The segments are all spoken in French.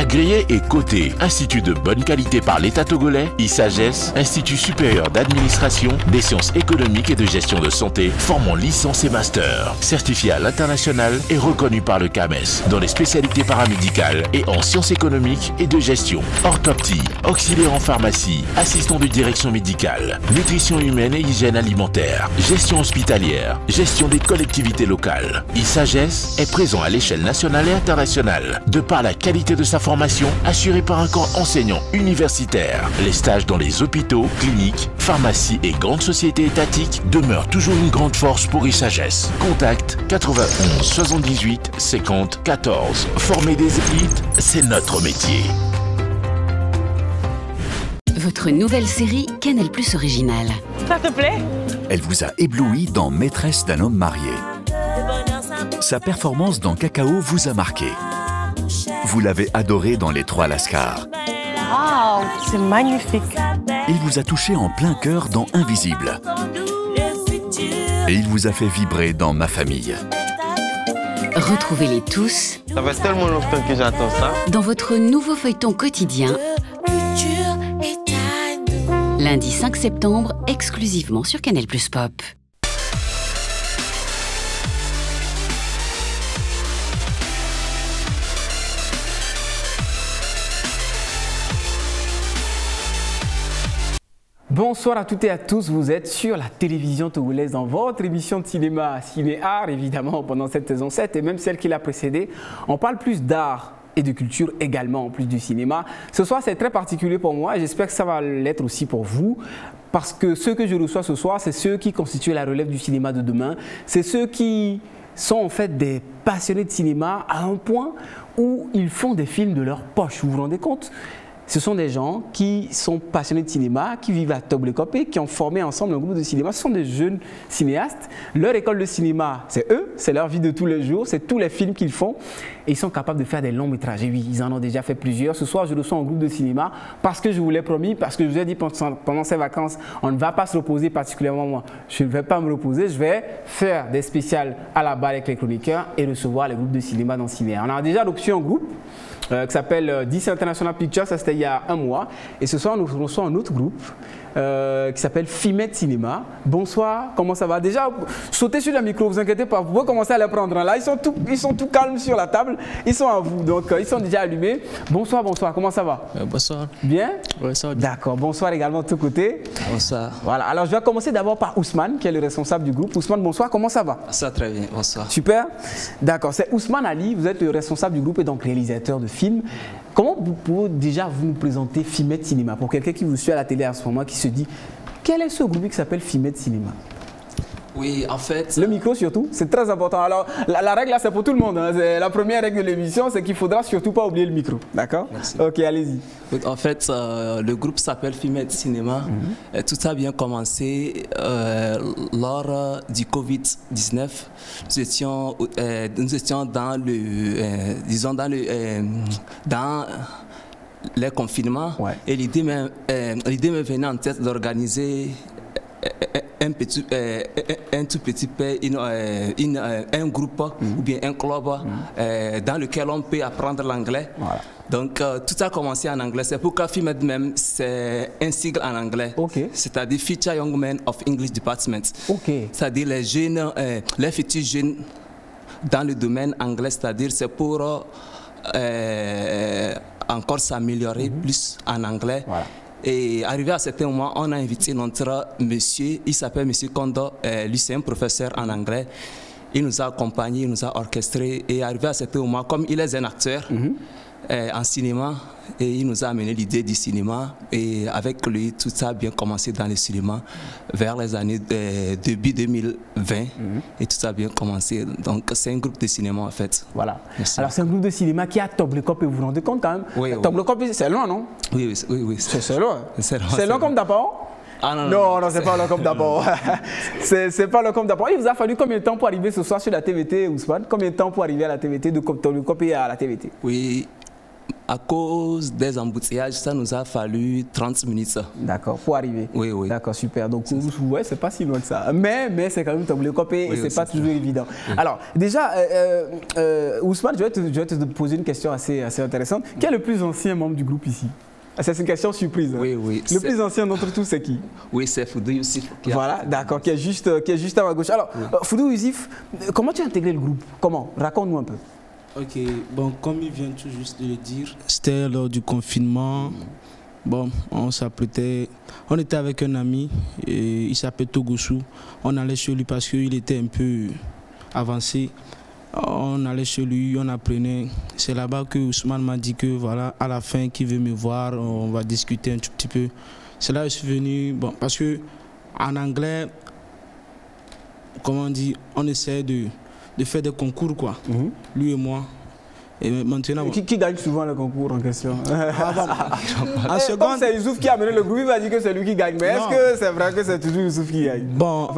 Agréé et coté, institut de bonne qualité par l'État togolais, ISAGES, Institut supérieur d'administration, des sciences économiques et de gestion de santé, formant licence et master. Certifié à l'international et reconnu par le CAMES dans les spécialités paramédicales et en sciences économiques et de gestion. Orthoptie, auxiliaire en pharmacie, assistant de direction médicale, nutrition humaine et hygiène alimentaire, gestion hospitalière, gestion des collectivités locales. ISAGES est présent à l'échelle nationale et internationale, de par la qualité de sa formation assurée par un corps enseignant universitaire. Les stages dans les hôpitaux, cliniques, pharmacies et grandes sociétés étatiques demeurent toujours une grande force pour ISAGES. Contact 91 78 50 14. Former des élites, c'est notre métier. Votre nouvelle série Canal+ originale. Ça te plaît? Elle vous a ébloui dans Maîtresse d'un homme marié. Sa performance dans Cacao vous a marqué. Vous l'avez adoré dans Les Trois Lascars. Waouh, c'est magnifique. Il vous a touché en plein cœur dans Invisible. Et il vous a fait vibrer dans Ma famille. Retrouvez-les tous. Ça fait tellement longtemps que j'attends ça. Dans votre nouveau feuilleton quotidien. Lundi 5 septembre, exclusivement sur Canal+ Pop. Bonsoir à toutes et à tous, vous êtes sur la télévision togolaise dans votre émission de cinéma, ciné-art évidemment pendant cette saison 7 et même celle qui l'a précédée. On parle plus d'art et de culture également en plus du cinéma. Ce soir c'est très particulier pour moi et j'espère que ça va l'être aussi pour vous. Parce que ceux que je reçois ce soir, c'est ceux qui constituent la relève du cinéma de demain. C'est ceux qui sont en fait des passionnés de cinéma à un point où ils font des films de leur poche. Vous vous rendez compte ? Ce sont des gens qui sont passionnés de cinéma, qui vivent à Toblecopé, qui ont formé ensemble un groupe de cinéma. Ce sont des jeunes cinéastes. Leur école de cinéma, c'est eux, c'est leur vie de tous les jours, c'est tous les films qu'ils font. Et ils sont capables de faire des longs métrages. Et oui, ils en ont déjà fait plusieurs. Ce soir, je reçois un groupe de cinéma parce que je vous l'ai promis, parce que je vous ai dit pendant ces vacances, on ne va pas se reposer particulièrement moi. Je ne vais pas me reposer, je vais faire des spéciales à la barre avec les chroniqueurs et recevoir les groupes de cinéma dans Cinéa. On a déjà reçu un groupe qui s'appelle DC International Pictures, ça c'était il y a un mois. Et ce soir, nous reçoit un autre groupe qui s'appelle Fimette Cinéma. Bonsoir, comment ça va? Déjà, sautez sur le micro, vous inquiétez pas, vous pouvez commencer à les prendre. Là, ils sont tout calmes sur la table, ils sont à vous, donc ils sont déjà allumés. Bonsoir, bonsoir, comment ça va? Bonsoir. Bien? Oui, ça va bien. D'accord, bonsoir également de tous côtés. Bonsoir. Voilà, alors je vais commencer d'abord par Ousmane, qui est le responsable du groupe. Ousmane, bonsoir, comment ça va? Ça va très bien, bonsoir. Super, d'accord, c'est Ousmane Ali, vous êtes le responsable du groupe et donc réalisateur de films. Comment vous pouvez déjà vous nous présenter Fimette Cinéma pour quelqu'un qui vous suit à la télé en ce moment, qui se dit quel est ce groupe qui s'appelle Fimette Cinéma? Oui, en fait... Le micro surtout, c'est très important. Alors, la règle là, c'est pour tout le monde. Hein. La première règle de l'émission, c'est qu'il ne faudra surtout pas oublier le micro. D'accord? Merci. Ok, allez-y. En fait, le groupe s'appelle Fimette Cinéma. Tout a bien commencé lors du Covid-19. Nous étions dans les confinements. Ouais. Et l'idée me venait en tête d'organiser un tout petit peu, un groupe ou bien un club dans lequel on peut apprendre l'anglais. Voilà. Donc tout a commencé en anglais. C'est pourquoi Fimette même, c'est un sigle en anglais. Okay. C'est-à-dire Future Young Men of English Department. Okay. C'est-à-dire les jeunes, les futurs jeunes dans le domaine anglais. C'est-à-dire c'est pour encore s'améliorer plus en anglais. Voilà. Et arrivé à certain moment, on a invité notre monsieur, il s'appelle Monsieur Kondo, lui c'est un professeur en anglais. Il nous a accompagnés, il nous a orchestrés et arrivé à certain moment, comme il est un acteur en cinéma, et il nous a amené l'idée du cinéma et avec lui, tout ça a bien commencé dans le cinéma vers les années début 2020 et tout ça a bien commencé. Donc c'est un groupe de cinéma en fait. Voilà. Merci. Alors c'est un groupe de cinéma qui a Toblecopé, vous vous rendez compte quand même? Oui. Toblecopé, c'est loin, non? Oui. C'est loin. C'est loin comme d'abord? Ah non, c'est pas le comme d'abord. C'est pas le comme d'abord. Il vous a fallu combien de temps pour arriver ce soir sur la TVT, Ousmane? Combien de temps pour arriver à la TVT, de Toblecopé à la TVT? Oui. à cause des embouteillages, ça nous a fallu 30 minutes. D'accord, pour arriver. Oui, oui. D'accord, super. Donc, ouais, c'est pas si loin que ça. Mais c'est quand même Tombouctou Copé et c'est pas toujours évident. Oui. Alors, déjà, Ousmane, je vais te poser une question assez intéressante. Qui est le plus ancien membre du groupe ici? C'est une question surprise. Oui, oui. Le plus ancien d'entre tous, c'est qui? Oui, c'est Foudou Youssif. Voilà, d'accord, qui est juste à ma gauche. Alors, Foudou Youssif, comment tu as intégré le groupe? Comment? Raconte-nous un peu. Ok, bon, comme il vient tout juste de le dire, c'était lors du confinement. Bon, on était avec un ami, et il s'appelle Togosu. On allait chez lui parce qu'il était un peu avancé. On allait chez lui, on apprenait. C'est là-bas que Ousmane m'a dit que voilà, à la fin, qu'il veut me voir, on va discuter un tout petit peu. C'est là que je suis venu, bon, parce que en anglais, comment on dit, on essaie de faire des concours, quoi, lui et moi. Et maintenant, qui gagne souvent le concours en question? En seconde, c'est Youssouf qui a mené le groupe, il va dire que c'est lui qui gagne. Mais est-ce que c'est vrai que c'est toujours Youssouf qui gagne? Bon,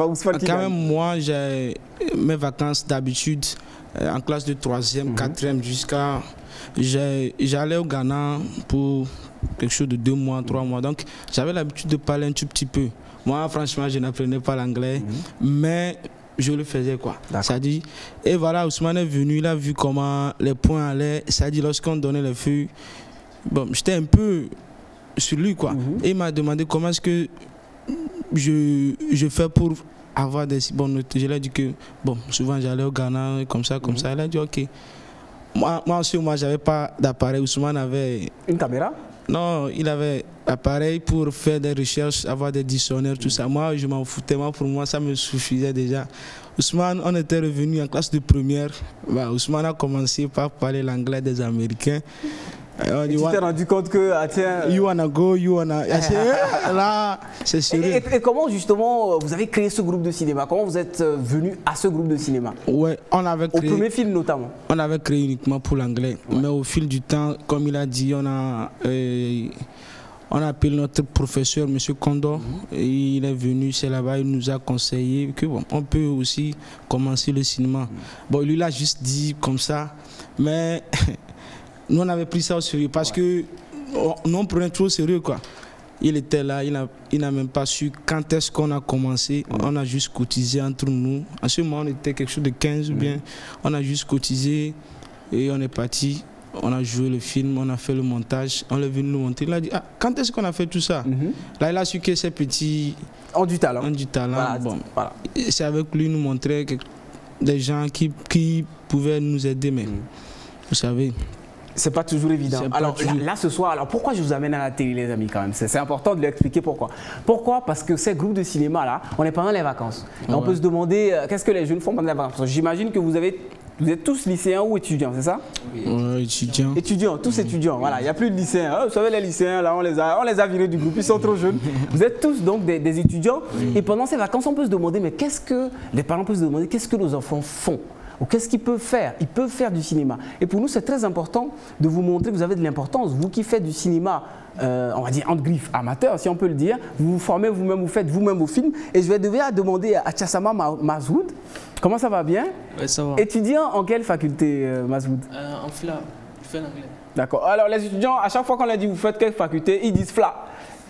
quand même, moi, j'ai mes vacances d'habitude en classe de 3e, 4e jusqu'à... J'allais au Ghana pour quelque chose de 2 mois, 3 mois. Donc, j'avais l'habitude de parler un tout petit peu. Moi, franchement, je n'apprenais pas l'anglais, mais je le faisait, quoi. Ça dit, et voilà, Ousmane est venu, il a vu comment les points allaient. Ça dit, lorsqu'on donnait les feuilles, bon, j'étais un peu sur lui, quoi. Et il m'a demandé comment est-ce que je fais pour avoir des bonnes notes. Je lui ai dit que, bon, souvent j'allais au Ghana, comme ça. Il a dit, ok. Moi aussi, j'avais pas d'appareil. Ousmane avait... Une caméra? Non, il avait appareil pour faire des recherches, avoir des dictionnaires, tout ça. Moi, je m'en foutais. Pour moi, ça me suffisait déjà. Ousmane, on était revenu en classe de première. Bah, Ousmane a commencé par parler l'anglais des Américains. Et tu t'es rendu compte que, tiens... You wanna go, you wanna... Là, c'est sérieux. Et comment, justement, vous avez créé ce groupe de cinéma? Comment vous êtes venu à ce groupe de cinéma? Ouais, on avait créé... Au premier film, notamment? On avait créé uniquement pour l'anglais. Ouais. Mais au fil du temps, comme il a dit, on a appelé notre professeur, M. Kondo. Et il est venu, c'est là-bas, il nous a conseillé que bon, on peut aussi commencer le cinéma. Bon, lui, il a juste dit comme ça, mais... Nous, on avait pris ça au sérieux parce que nous, on prenait trop au sérieux, quoi. Il était là, il n'a même pas su quand est-ce qu'on a commencé. On a juste cotisé entre nous. En ce moment, on était quelque chose de 15 ou bien. On a juste cotisé et on est parti. On a joué le film, on a fait le montage. On est venu nous montrer. Il a dit, ah, quand est-ce qu'on a fait tout ça? Là, il a su que ces petits... ont du talent. Voilà, bon, voilà. C'est avec lui nous montrer des gens qui pouvaient nous aider. Mais vous savez... C'est pas toujours évident. Alors là, ce soir, alors pourquoi je vous amène à la télé, les amis, quand même? C'est important de lui expliquer pourquoi. Pourquoi? Parce que ces groupes de cinéma-là, on est pendant les vacances. Et on peut se demander qu'est-ce que les jeunes font pendant les vacances. J'imagine que vous êtes tous lycéens ou étudiants, c'est ça? Oui, étudiants. Étudiants, tous étudiants. Voilà, il n'y a plus de lycéens. Vous savez, les lycéens, là, on les a virés du groupe, ils sont trop jeunes. Vous êtes tous donc des étudiants. Et pendant ces vacances, on peut se demander, mais les parents peuvent se demander, qu'est-ce que nos enfants font? Ou qu'est-ce qu'ils peuvent faire? Ils peuvent faire du cinéma. Et pour nous, c'est très important de vous montrer que vous avez de l'importance. Vous qui faites du cinéma, on va dire entre griffes, amateur, si on peut le dire, vous vous formez vous-même, vous faites vous-même vos films. Et je vais devoir demander à Tchassama Mazoud, comment ça va bien? Oui, ça va. Étudiant en quelle faculté, Mazoud? En FLA, je fais l'anglais. D'accord. Alors les étudiants, à chaque fois qu'on leur dit vous faites quelle faculté, ils disent FLA.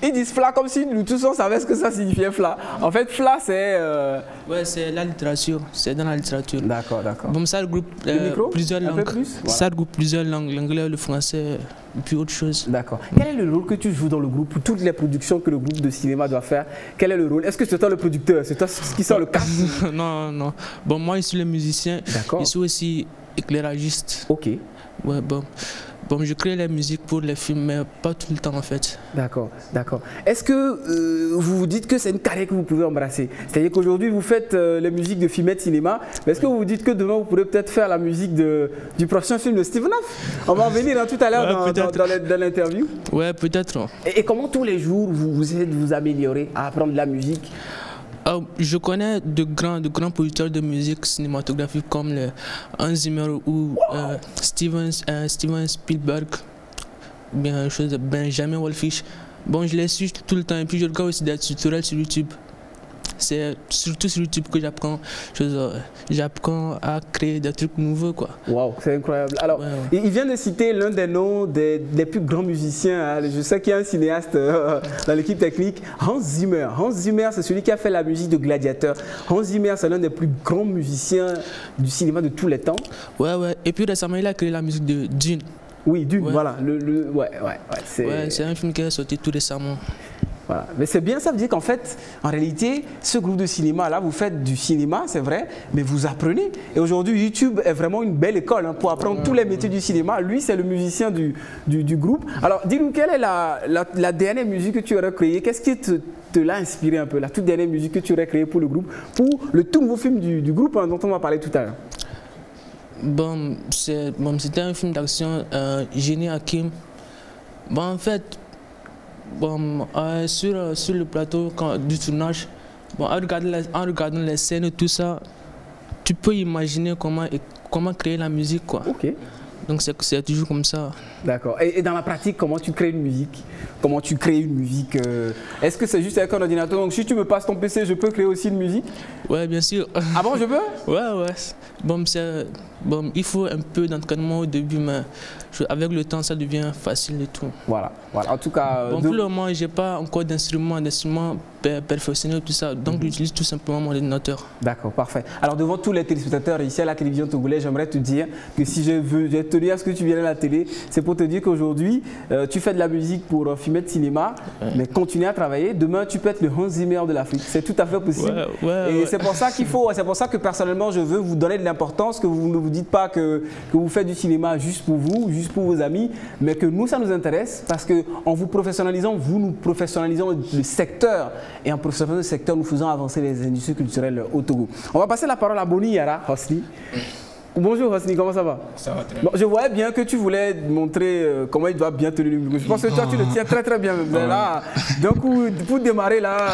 Ils disent FLA comme si nous tous on savait ce que ça signifiait FLA. En fait, FLA c'est... Ouais, c'est la littérature, c'est dans la littérature. D'accord, d'accord. Bon, ça regroupe plusieurs langues. Voilà. Ça regroupe plusieurs langues, l'anglais, le français, et puis autre chose. D'accord. Quel est le rôle que tu joues dans le groupe pour toutes les productions que le groupe de cinéma doit faire? Quel est le rôle? Est-ce que c'est toi le producteur? C'est toi qui sort le casting? Non, non. Bon, moi, je suis le musicien. D'accord. Je suis aussi éclairagiste. Ok. Ouais, bon. Bon, je crée la musique pour les films, mais pas tout le temps en fait. D'accord, d'accord. Est-ce que vous vous dites que c'est une carrière que vous pouvez embrasser? C'est-à-dire qu'aujourd'hui vous faites les musiques de films et de cinéma, mais est-ce que vous vous dites que demain vous pourrez peut-être faire la musique du prochain film de Steve Neff? On va en venir tout à l'heure dans l'interview. Ouais, peut-être. Et comment tous les jours vous essayez de vous améliorer à apprendre de la musique? Je connais de grands producteurs de musique cinématographique comme Hans Zimmer ou Steven Spielberg, bien chose de Benjamin Wallfisch. Bon, je les suis tout le temps et puis je regarde aussi des tutoriels sur YouTube. c'est surtout sur YouTube que j'apprends à créer des trucs nouveaux, quoi. Waouh, c'est incroyable. Alors, il vient de citer l'un des noms des plus grands musiciens. Hein. Je sais qu'il y a un cinéaste dans l'équipe technique, Hans Zimmer. Hans Zimmer, c'est celui qui a fait la musique de Gladiator. Hans Zimmer, c'est l'un des plus grands musiciens du cinéma de tous les temps. Ouais. Et puis récemment, il a créé la musique de Dune. Oui, Dune, voilà. C'est un film qui est sorti tout récemment. Voilà. Mais c'est bien, ça veut dire qu'en fait, en réalité, ce groupe de cinéma là, vous faites du cinéma, c'est vrai, mais vous apprenez. Et aujourd'hui, YouTube est vraiment une belle école hein, pour apprendre tous les métiers du cinéma. Lui, c'est le musicien du groupe. Alors, dis-nous, quelle est la dernière musique que tu aurais créée? Qu'est-ce qui te l'a inspiré un peu, la toute dernière musique que tu aurais créée pour le groupe, pour le tout nouveau film du groupe hein, dont on va parler tout à l'heure? Bon, c'était un film d'action, Génie Hakim. Bon, en fait, sur le plateau du tournage, en regardant les scènes et tout ça, tu peux imaginer comment créer la musique, quoi. Ok. Donc c'est toujours comme ça. D'accord. Et dans la pratique, comment tu crées une musique? Comment tu crées une musique? Est-ce que c'est juste avec un ordinateur? Donc si tu me passes ton PC, je peux créer aussi une musique? Ouais, bien sûr. Ah bon, je peux? Ouais. Bon, il faut un peu d'entraînement au début, mais avec le temps, ça devient facile et tout. Voilà. En tout cas... Bon, pour le moment, je n'ai pas encore d'instrument perfectionné, tout ça. Donc, j'utilise tout simplement mon ordinateur. D'accord, parfait. Alors, devant tous les téléspectateurs ici à la télévision togolaise, j'aimerais te dire que si j'ai tenu à ce que tu viennes à la télé, c'est pour te dire qu'aujourd'hui, tu fais de la musique pour filmer de cinéma, mais continue à travailler. Demain, tu peux être le Hans Zimmer de l'Afrique. C'est tout à fait possible. Et c'est pour ça c'est pour ça que personnellement, je veux vous donner de l'importance, que vous ne vous dites pas que vous faites du cinéma juste pour vous, juste pour vos amis, mais que nous, ça nous intéresse parce qu'en vous professionnalisant, nous professionnalisons le secteur. Et en professionnalisant le secteur, nous faisons avancer les industries culturelles au Togo. On va passer la parole à Boni Yara Hosni. Bonjour Hosni, comment ça va? Ça va très bien. Bon, je voyais bien que tu voulais montrer comment il doit bien tenir le micro. Je pense que toi tu le tiens très bien. Là, donc pour démarrer là,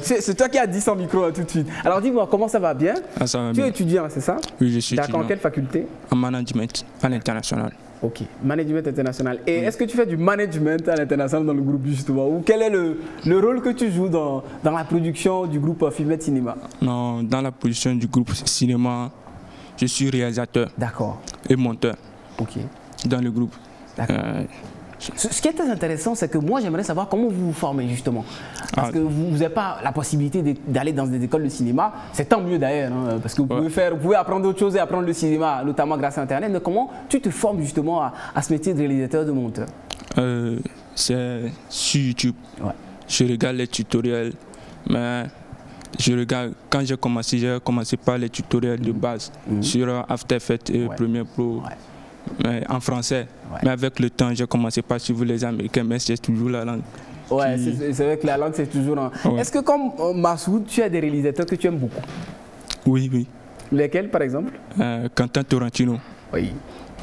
c'est toi qui as dit son micro tout de suite. Alors dis-moi, comment ça va bien? Ça va tu bien. es étudiant, c'est ça? Oui, je suis étudiant. D'accord, en quelle faculté? En management à l'international. Ok, management international. Et est-ce que tu fais du management à l'international dans le groupe justement? Ou quel est le rôle que tu joues dans la production du groupe Filmed Cinéma? Non, dans la production du groupe cinéma, je suis réalisateur. D'accord. Et monteur. Ok. Dans le groupe. D'accord. Ce qui est très intéressant, c'est que moi j'aimerais savoir comment vous vous formez justement. Parce que vous n'avez pas la possibilité d'aller dans des écoles de cinéma. C'est tant mieux d'ailleurs, hein, parce que vous pouvez apprendre d'autres choses et apprendre le cinéma, notamment grâce à Internet. Mais comment tu te formes justement à ce métier de réalisateur, de monteur? C'est sur YouTube. Ouais. Je regarde les tutoriels, mais je regarde, quand j'ai commencé par les tutoriels de base sur After Effects et Premiere Pro. Mais en français, mais avec le temps, j'ai commencé par suivre les Américains, mais c'est toujours la langue. Ouais, c'est vrai que la langue, c'est toujours... Est-ce que comme Massoud, tu as des réalisateurs que tu aimes beaucoup? Oui. Lesquels, par exemple? Quentin Tarantino. Oui.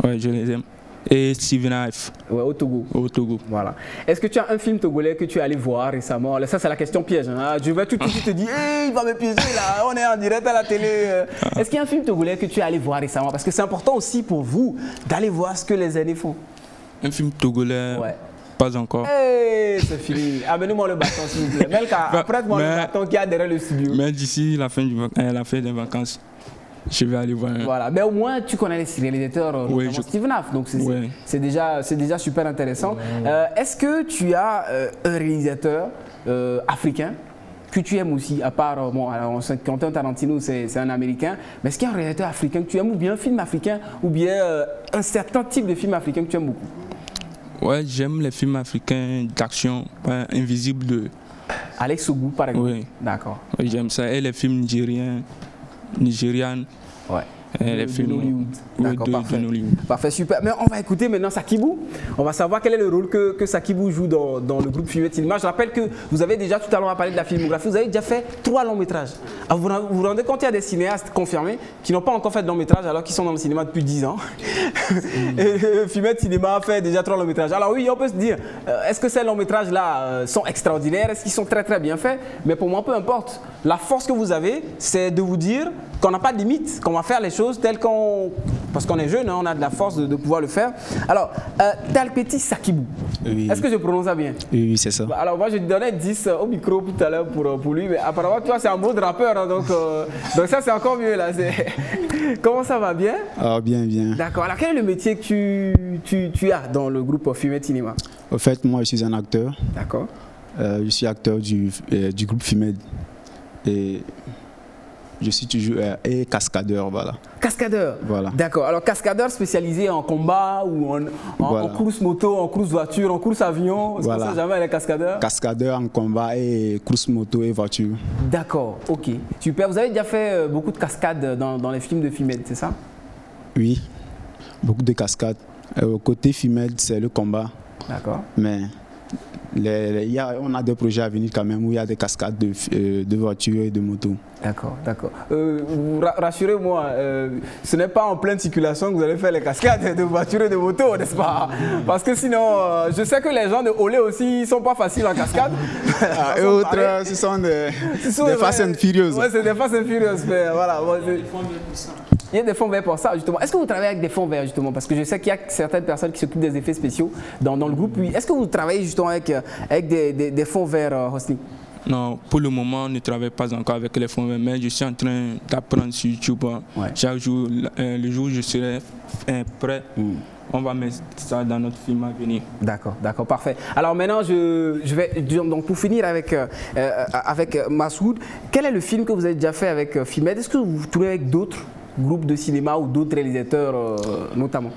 Ouais, je les aime. Et Steven Ive. Ouais, au Togo. Au Togo. Voilà. Est-ce que tu as un film togolais que tu es allé voir récemment? Ça, c'est la question piège. Hein. Je vais tout de suite te dire, hey, il va me piéger là, on est en direct à la télé. Est-ce qu'il y a un film togolais que tu es allé voir récemment? Parce que c'est important aussi pour vous d'aller voir ce que les aînés font. Un film togolais? Pas encore. Hey, c'est fini. Amène-moi le bâton, s'il vous plaît. Melka, prête-moi le bâton qu'il y a derrière le studio. Mais d'ici la fin des vacances, je vais aller voir. Voilà, mais au moins tu connais les réalisateurs, notamment Steven Ive, donc c'est déjà super intéressant. Est-ce que tu as un réalisateur africain que tu aimes aussi, à part, Quentin Tarantino, c'est un Américain, mais est-ce qu'il y a un réalisateur africain que tu aimes, ou bien un film africain, ou bien un certain type de film africain que tu aimes beaucoup? Ouais, j'aime les films africains d'action, invisibles de... Alex Sougou, par exemple? Oui. D'accord. Oui, j'aime ça, et les films nigérians. Ouais. Les films Hollywood. D'accord, parfait. Parfait, super. Mais on va écouter maintenant Sakibou. On va savoir quel est le rôle que Sakibou joue dans le groupe Filmed Cinéma. Je rappelle que vous avez déjà, tout à l'heure, parlé de la filmographie, vous avez déjà fait 3 longs métrages. Alors, vous vous rendez compte, il y a des cinéastes confirmés qui n'ont pas encore fait de long métrage alors qu'ils sont dans le cinéma depuis 10 ans. Et Filmed Cinéma a fait déjà 3 longs métrages. Alors oui, on peut se dire, est-ce que ces longs métrages-là sont extraordinaires? Est-ce qu'ils sont très bien faits? Mais pour moi, peu importe. La force que vous avez, c'est de vous dire qu'on n'a pas de limite, qu'on va faire les choses choses telles qu'on... Parce qu'on est jeune, hein, on a de la force de pouvoir le faire. Alors, Talpeti Sakibou, oui. Est-ce que je prononce ça bien? Oui, c'est ça. Alors moi, je te donnais 10 au micro tout à l'heure pour lui, mais apparemment, toi, c'est un mot de rappeur, hein, donc ça, c'est encore mieux, là. Comment ça va, bien? Ah, bien, bien. D'accord. Alors, quel est le métier que tu as dans le groupe Fumed Cinéma? En fait, moi, je suis un acteur. D'accord. Je suis acteur du groupe Fumed. Et je suis toujours et cascadeur, voilà. Cascadeur? Voilà. D'accord. Alors, cascadeur spécialisé en combat ou en course moto, en course voiture, en course avion? Est-ce que ça jamais les cascadeurs? Cascadeur en combat et course moto et voiture. D'accord, ok. Super. Vous avez déjà fait beaucoup de cascades dans les films de Fumed, c'est ça? Oui, beaucoup de cascades. Côté Fumed, c'est le combat. D'accord. Mais on a des projets à venir quand même où il y a des cascades de voitures et de motos. D'accord, d'accord. Rassurez-moi, ce n'est pas en pleine circulation que vous allez faire les cascades de voitures et de motos, n'est-ce pas? Parce que sinon, je sais que les gens de Olé aussi, ils ne sont pas faciles en cascade. Et autres, ce sont des Fast and Furious. Oui, c'est des Fast and Furious, mais voilà. Il y a des fonds verts pour ça, justement. Est-ce que vous travaillez avec des fonds verts, justement? Parce que je sais qu'il y a certaines personnes qui s'occupent des effets spéciaux dans le groupe. Est-ce que vous travaillez justement avec des fonds verts, Hosni? Non, pour le moment, on ne travaille pas encore avec les fonds verts, mais je suis en train d'apprendre sur YouTube. Ouais. Chaque jour, le jour où je serai prêt, on va mettre ça dans notre film à venir. D'accord, d'accord, parfait. Alors maintenant, je vais, donc pour finir avec Massoud, quel est le film que vous avez déjà fait avec Fumed? Est-ce que vous tournez avec d'autres groupes de cinéma ou d'autres réalisateurs notamment?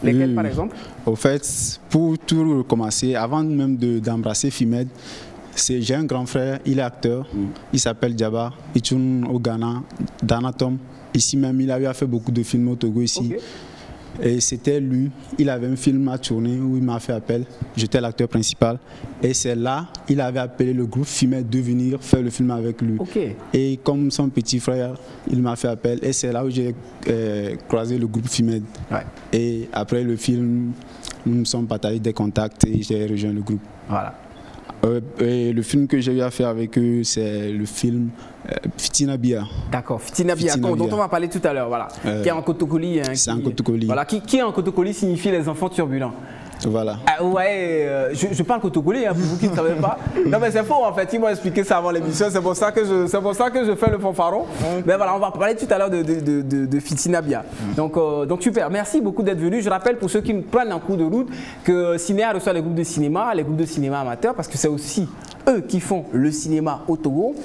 Lesquels par exemple? Au fait, pour tout recommencer, avant même d'embrasser Fumed, j'ai un grand frère, il est acteur, il s'appelle Diaba, il tourne au Ghana, Danatom. Ici même, il a fait beaucoup de films au Togo ici. Okay. Et c'était lui, il avait un film à tourner où il m'a fait appel, j'étais l'acteur principal. Et c'est là, il avait appelé le groupe Fumed de venir faire le film avec lui. Okay. Et comme son petit frère, il m'a fait appel. Et c'est là où j'ai croisé le groupe Fumed. Ouais. Et après le film, nous nous sommes partagés des contacts et j'ai rejoint le groupe. Voilà. Et le film que j'ai eu à faire avec eux, c'est le film Fitina Bia. D'accord, Fitina Bia, dont on va parler tout à l'heure, voilà. Qui est en Kotokoli. Hein, c'est en Kotokoli. Voilà, qui est en Kotokoli signifie les enfants turbulents. Voilà. Je parle Kotokoli, hein, pour vous qui ne savez pas. Non mais c'est faux en fait, ils m'ont expliqué ça avant l'émission, c'est pour ça que je fais le fanfaron. Mais voilà, on va parler tout à l'heure de Fitina Bia. Donc super, merci beaucoup d'être venu. Je rappelle pour ceux qui me prennent en cours de route que Cinéa reçoit les groupes de cinéma amateurs, parce que c'est aussi eux qui font le cinéma au Togo.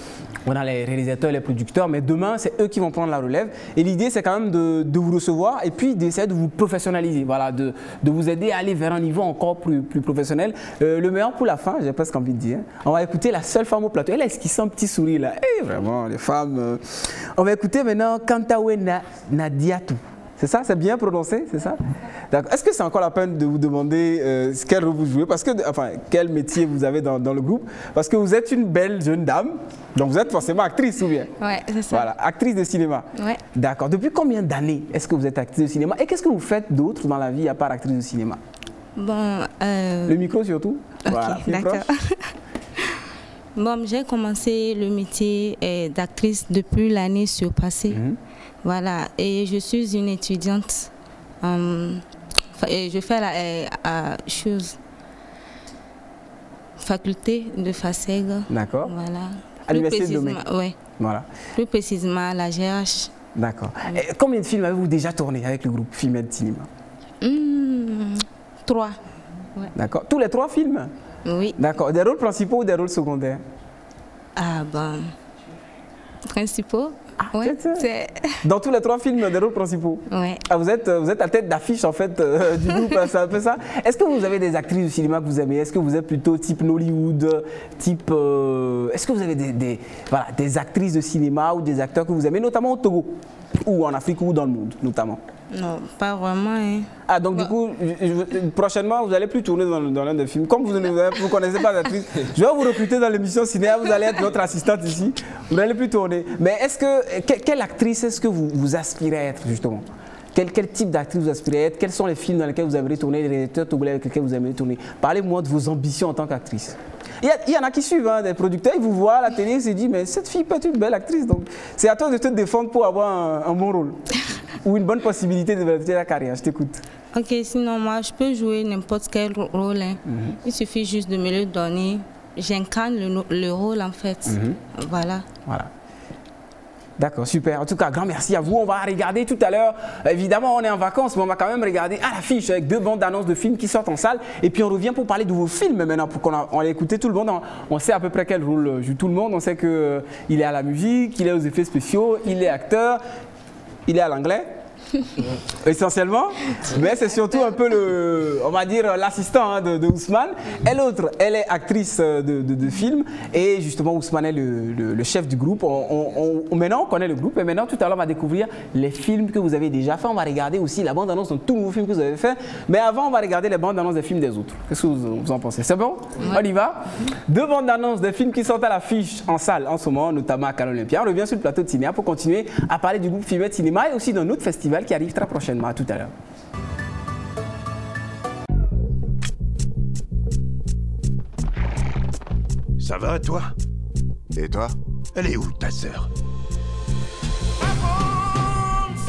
On a les réalisateurs, les producteurs, mais demain, c'est eux qui vont prendre la relève. Et l'idée, c'est quand même de vous recevoir et puis d'essayer de vous professionnaliser, voilà, de vous aider à aller vers un niveau encore plus professionnel. Le meilleur pour la fin, j'ai presque envie de dire. On va écouter la seule femme au plateau. Elle a esquissé un petit sourire là. Et vraiment, les femmes. On va écouter maintenant Kantawe Nadiatou. C'est ça? C'est bien prononcé? C'est ça? D'accord. Est-ce que c'est encore la peine de vous demander quel rôle vous jouez? Parce que, enfin, quel métier vous avez dans le groupe? Parce que vous êtes une belle jeune dame, donc vous êtes forcément actrice ou bien? Oui, c'est ça. Voilà, actrice de cinéma. Ouais. D'accord. Depuis combien d'années est-ce que vous êtes actrice de cinéma? Et qu'est-ce que vous faites d'autre dans la vie à part actrice de cinéma? Bon, le micro surtout. Ok, voilà, d'accord. Bon, j'ai commencé le métier d'actrice depuis l'année surpassée. Voilà, et je suis une étudiante. Je fais la faculté de FASEG. D'accord. Voilà. À l'université de Lomé. Oui. Voilà. Plus précisément à la GH. D'accord. Combien de films avez-vous déjà tourné avec le groupe Fumed Cinéma? 3. Ouais. D'accord. Tous les 3 films? Oui. D'accord. Des rôles principaux ou des rôles secondaires? Ah ben, principaux. Ah, ouais, dans tous les 3 films, des rôles principaux. Ouais. Ah, vous êtes à tête d'affiche en fait du groupe, c'est un peu ça. Est-ce que vous avez des actrices de cinéma que vous aimez? Est-ce que vous êtes plutôt type Nollywood, type est-ce que vous avez des actrices de cinéma ou des acteurs que vous aimez, notamment au Togo ou en Afrique ou dans le monde, notamment? Non, pas vraiment. Hein. Ah, donc du coup, prochainement, vous n'allez plus tourner dans l'un des films. Comme vous ne connaissez pas d'actrice, je vais vous recruter dans l'émission Cinéa, vous allez être notre assistante ici. Vous n'allez plus tourner. Mais quelle actrice est-ce que vous aspirez à être, justement? Quel type d'actrice vous aspirez à être? Quels sont les films dans lesquels vous aimeriez tourner, les réalisateurs togolais avec lesquels vous aimeriez tourner? Parlez-moi de vos ambitions en tant qu'actrice. Il y en a qui suivent, hein, des producteurs, ils vous voient à la télé, ils se disent, mais cette fille peut être une belle actrice. Donc, c'est à toi de te défendre pour avoir un bon rôle. ou une bonne possibilité de développer ta carrière? Je t'écoute. Ok, sinon moi, je peux jouer n'importe quel rôle. Hein. Il suffit juste de me le donner. J'incarne le rôle, en fait. Voilà. Voilà. D'accord, super. En tout cas, grand merci à vous. On va regarder tout à l'heure. Évidemment, on est en vacances, mais on va quand même regarder à l'affiche avec 2 bandes d'annonces de films qui sortent en salle. Et puis, on revient pour parler de vos films maintenant, pour qu'on ait écouté tout le monde. On sait à peu près quel rôle joue tout le monde. On sait qu'il est à la musique, il est aux effets spéciaux, il est acteur, il est à l'anglais. Essentiellement, mais c'est surtout un peu on va dire l'assistant de Ousmane. Et l'autre, elle est actrice de film et justement Ousmane est le chef du groupe. Maintenant on connaît le groupe et maintenant tout à l'heure on va découvrir les films que vous avez déjà fait. On va regarder aussi la bande-annonce de tous nouveaux films que vous avez fait. Mais avant on va regarder les bandes-annonces des films des autres. Qu'est-ce que vous en pensez? C'est bon? On y va. 2 bandes-annonces des films qui sont à l'affiche en salle en ce moment, notamment à Canal Olympia. On revient sur le plateau de Cinéa pour continuer à parler du groupe Fimet Cinéma et aussi d'un autre festival qui arrive très prochainement. À tout à l'heure. Ça va, toi? Et toi? Elle est où, ta sœur?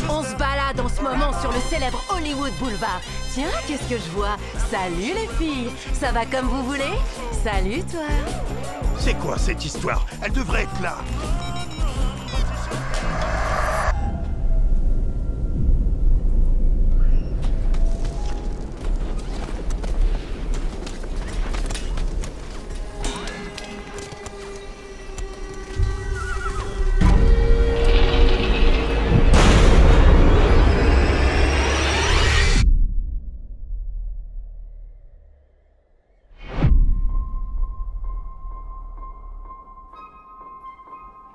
On se balade en ce moment sur le célèbre Hollywood Boulevard. Tiens, qu'est-ce que je vois? Salut les filles! Ça va comme vous voulez? Salut toi! C'est quoi cette histoire? Elle devrait être là!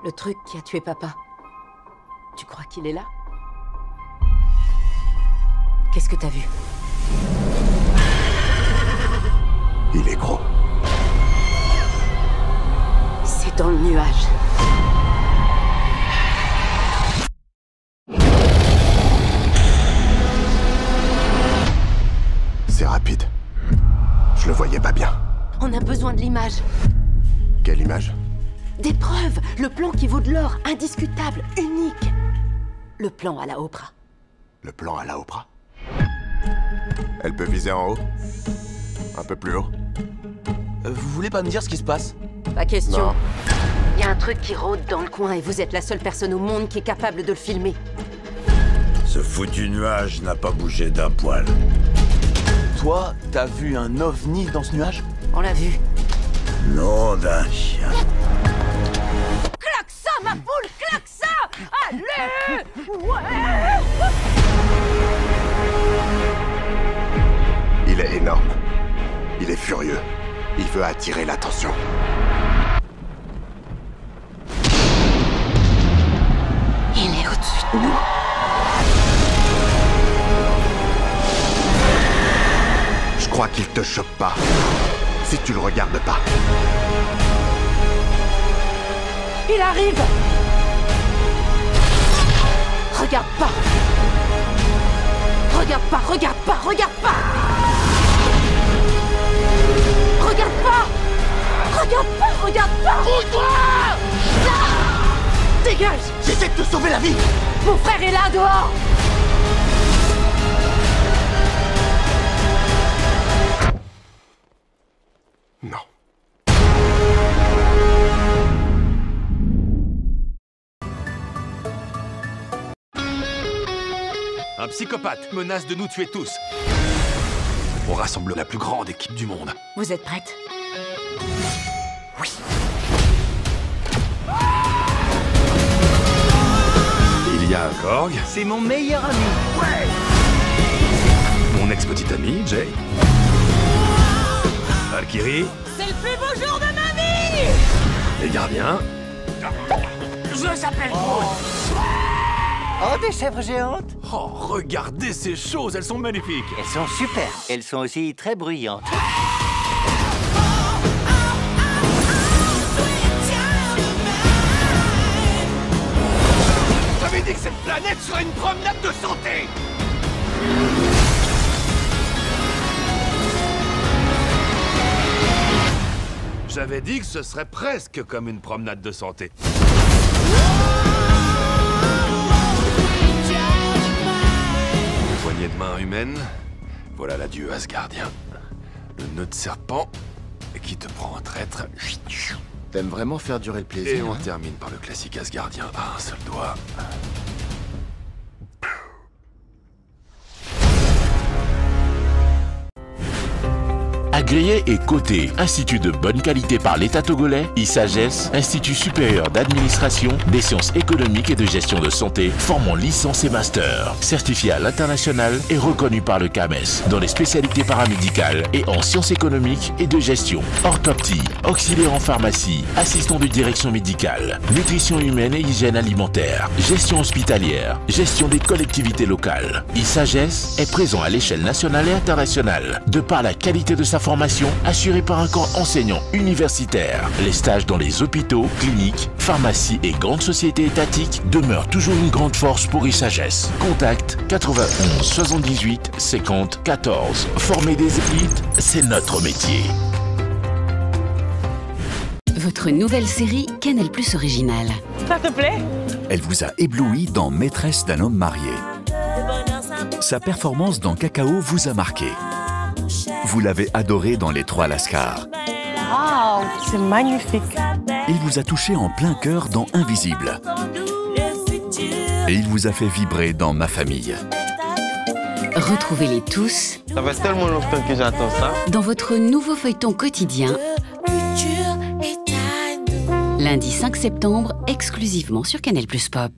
Le truc qui a tué papa. Tu crois qu'il est là? Qu'est-ce que t'as vu? Il est gros. C'est dans le nuage. C'est rapide. Je le voyais pas bien. On a besoin de l'image. Quelle image? Des preuves. Le plan qui vaut de l'or. Indiscutable. Unique. Le plan à la Oprah. Le plan à la Oprah? Elle peut viser en haut? Un peu plus haut? Vous voulez pas me dire ce qui se passe? Pas question. Non. Il y a un truc qui rôde dans le coin et vous êtes la seule personne au monde qui est capable de le filmer. Ce foutu nuage n'a pas bougé d'un poil. Toi, t'as vu un ovni dans ce nuage? On l'a vu. Nom d'un chien. Claque ça, ma poule, claque ça! Allez! Ouais! Il est énorme. Il est furieux. Il veut attirer l'attention. Il est au-dessus de nous. Je crois qu'il te choque pas. Si tu le regardes pas. Il arrive! Regarde pas! Regarde pas, regarde pas, regarde pas! Regarde pas! Regarde pas, regarde pas! Bouge-toi! Dégage! J'essaie de te sauver la vie! Mon frère est là, dehors! Non. Un psychopathe menace de nous tuer tous. On rassemble la plus grande équipe du monde. Vous êtes prête? Oui. Il y a Korg. C'est mon meilleur ami. Ouais. Mon ex-petite amie, Jay. Valkyrie. C'est le plus beau jour de ma vie! Les gardiens. Je s'appelle Oh, des chèvres géantes! Oh, regardez ces choses, elles sont magnifiques! Elles sont super. Elles sont aussi très bruyantes. J'avais dit que cette planète serait une promenade de santé! J'avais dit que ce serait presque comme une promenade de santé. poignée de main humaine, voilà l'adieu asgardien. Le nœud de serpent qui te prend en traître. T'aimes vraiment faire durer le plaisir. Et on termine par le classique asgardien à un seul doigt. Agréé et coté, Institut de bonne qualité par l'État togolais, ISAGES, Institut supérieur d'administration, des sciences économiques et de gestion de santé, formant licence et master. Certifié à l'international et reconnu par le CAMES dans les spécialités paramédicales et en sciences économiques et de gestion. Orthoptie, auxiliaire en pharmacie, assistant de direction médicale, nutrition humaine et hygiène alimentaire, gestion hospitalière, gestion des collectivités locales. ISAGES est présent à l'échelle nationale et internationale, de par la qualité de sa formation assurée par un corps enseignant universitaire. Les stages dans les hôpitaux, cliniques, pharmacies et grandes sociétés étatiques demeurent toujours une grande force pour ISAGES. Contact 91 78 50 14. Former des élites, c'est notre métier. Votre nouvelle série Canal+ originale. Ça te plaît? Elle vous a ébloui dans Maîtresse d'un homme marié. Sa performance dans Cacao vous a marqué. Vous l'avez adoré dans Les Trois Lascars. Waouh, c'est magnifique. Il vous a touché en plein cœur dans Invisible. Et il vous a fait vibrer dans Ma famille. Retrouvez-les tous. Ça fait tellement longtemps que j'attends ça. Dans votre nouveau feuilleton quotidien. Lundi 5 septembre, exclusivement sur Canal+ Pop.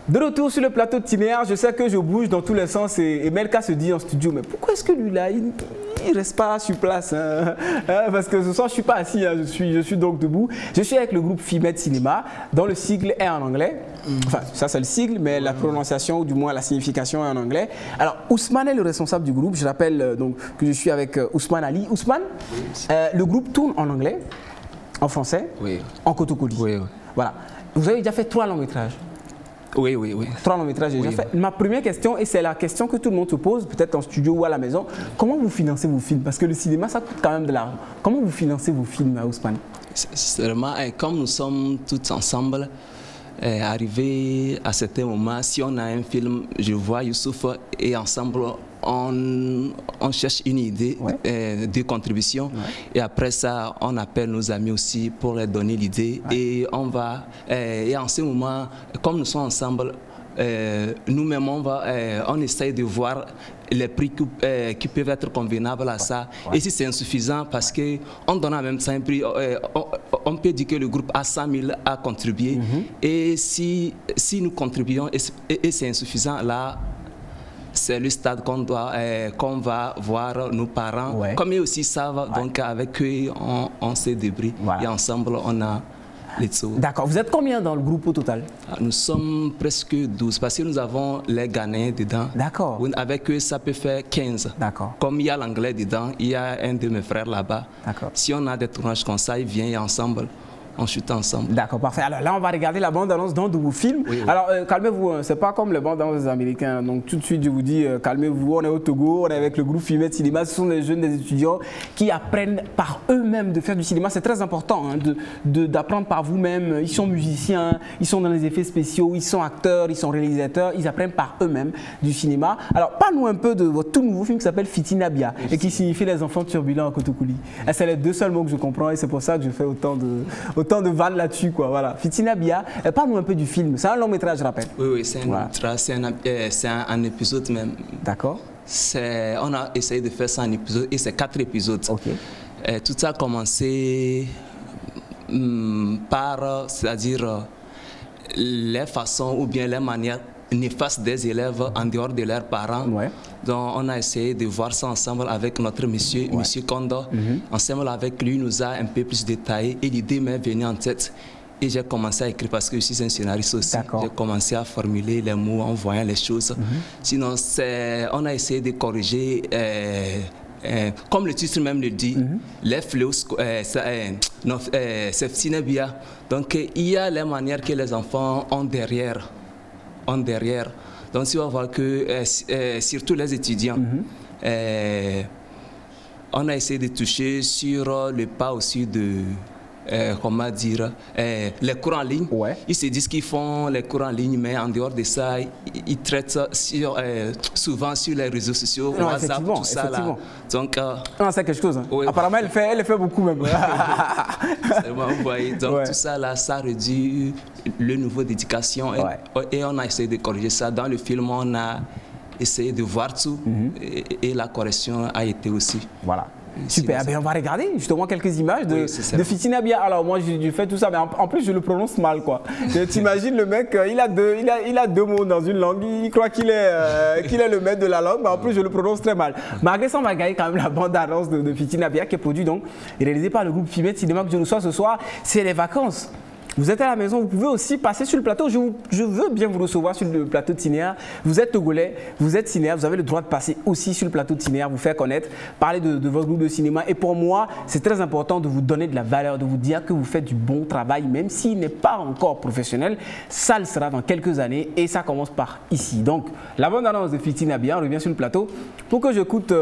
De retour sur le plateau de Tinéar, je sais que je bouge dans tous les sens et Melka se dit en studio, mais pourquoi est-ce que lui là, il ne reste pas sur place parce que ce soir je ne suis pas assis, hein, je suis donc debout. Je suis avec le groupe Fimed Cinéma, dont le sigle est en anglais. Enfin, ça c'est le sigle, mais la prononciation ou du moins la signification est en anglais. Alors, Ousmane est le responsable du groupe. Je rappelle donc que je suis avec Ousmane Ali. Ousmane, le groupe tourne en anglais, en français, en Kotokoli. Voilà. Vous avez déjà fait 3 longs métrages. Oui. 3 longs métrages déjà fait. Ma première question, et c'est la question que tout le monde se pose, peut-être en studio ou à la maison, comment vous financez vos films? Parce que le cinéma, ça coûte quand même de l'argent. Comment vous financez vos films à Ousmane? C'est vraiment, comme nous sommes tous ensemble, arrivé à certains moments, si on a un film, je vois Youssouf, et ensemble, on cherche une idée de contribution et après ça on appelle nos amis aussi pour leur donner l'idée et on va et en ce moment comme nous sommes ensemble nous-mêmes on essaye de voir les prix qui peuvent être convenables à ça et si c'est insuffisant parce que on donne en même temps un prix on peut dire que le groupe a 100 000 à contribuer et si nous contribuons et c'est insuffisant là c'est le stade qu'on va voir nos parents. Comme eux aussi savent, donc avec eux, on se débrouille. Et ensemble, on a les sous. D'accord. Vous êtes combien dans le groupe au total? Nous sommes presque 12, parce que nous avons les Ghanéens dedans. D'accord. Avec eux, ça peut faire 15. D'accord. Comme il y a l'anglais dedans, il y a un de mes frères là-bas. D'accord. Si on a des tournages comme ça, ils viennent ensemble. On chute ensemble. D'accord, parfait. Alors là, on va regarder la bande-annonce d'un de vos films. Alors, calmez-vous, c'est pas comme les bandes-annonces des Américains. Donc, tout de suite, je vous dis, calmez-vous. On est au Togo, on est avec le groupe Fimed Cinéma. Ce sont des jeunes, des étudiants qui apprennent par eux-mêmes de faire du cinéma. C'est très important d'apprendre par vous-même. Ils sont musiciens, ils sont dans les effets spéciaux, ils sont acteurs, ils sont réalisateurs. Ils apprennent par eux-mêmes du cinéma. Alors, parle-nous un peu de votre tout nouveau film qui s'appelle Fitinabia et qui signifie les enfants turbulents à Kotokoli. C'est les 2 seuls mots que je comprends et c'est pour ça que je fais autant de vannes là-dessus, quoi. Voilà. Fitinabia, parle-nous un peu du film. C'est un long métrage, je rappelle. Oui, c'est un long métrage, c'est un épisode même. D'accord. On a essayé de faire ça en épisode et c'est 4 épisodes. Tout ça a commencé par, c'est-à-dire les façons ou bien les manières néfastes des élèves en dehors de leurs parents. Donc on a essayé de voir ça ensemble avec notre monsieur Kondo. Ensemble avec lui, il nous a un peu plus détaillé et l'idée m'est venue en tête. Et j'ai commencé à écrire parce que je suis un scénariste aussi. J'ai commencé à formuler les mots en voyant les choses. Sinon, on a essayé de corriger, comme le titre même le dit, les fléaux, c'est Fitinabia. Donc il y a les manières que les enfants ont derrière. Donc, si on voit que, surtout les étudiants, on a essayé de toucher sur le pas aussi comment dire, les cours en ligne. Ils se disent qu'ils font les cours en ligne, mais en dehors de ça, ils traitent souvent sur les réseaux sociaux, non, WhatsApp, tout ça. Là. Donc, c'est quelque chose. Hein. Oui. Apparemment, elle le fait beaucoup même. Vous voyez, donc tout ça, là, ça réduit le niveau d'éducation. Et on a essayé de corriger ça. Dans le film, on a essayé de voir tout et la correction a été aussi. Voilà. Super, on va regarder justement quelques images de Fitina Abia. Alors moi je fais tout ça, mais en plus je le prononce mal quoi. T'imagines le mec, il a deux mots dans une langue, il croit qu'il est le maître de la langue, mais en plus je le prononce très mal. Malgré ça on va regarder quand même la bande-annonce de Fitina Abia qui est produite donc et réalisée par le groupe Fimed Cinéma que je reçois ce soir. C'est les vacances. Vous êtes à la maison, vous pouvez aussi passer sur le plateau. Je veux bien vous recevoir sur le plateau de Cinéar. Vous êtes Togolais, vous êtes Cinéar, vous avez le droit de passer aussi sur le plateau de Cinéar, vous faire connaître, parler de votre groupe de cinéma. Et pour moi, c'est très important de vous donner de la valeur, de vous dire que vous faites du bon travail, même s'il n'est pas encore professionnel. Ça le sera dans quelques années et ça commence par ici. Donc, la bande-annonce de Fitina Abia, on revient sur le plateau pour que j'écoute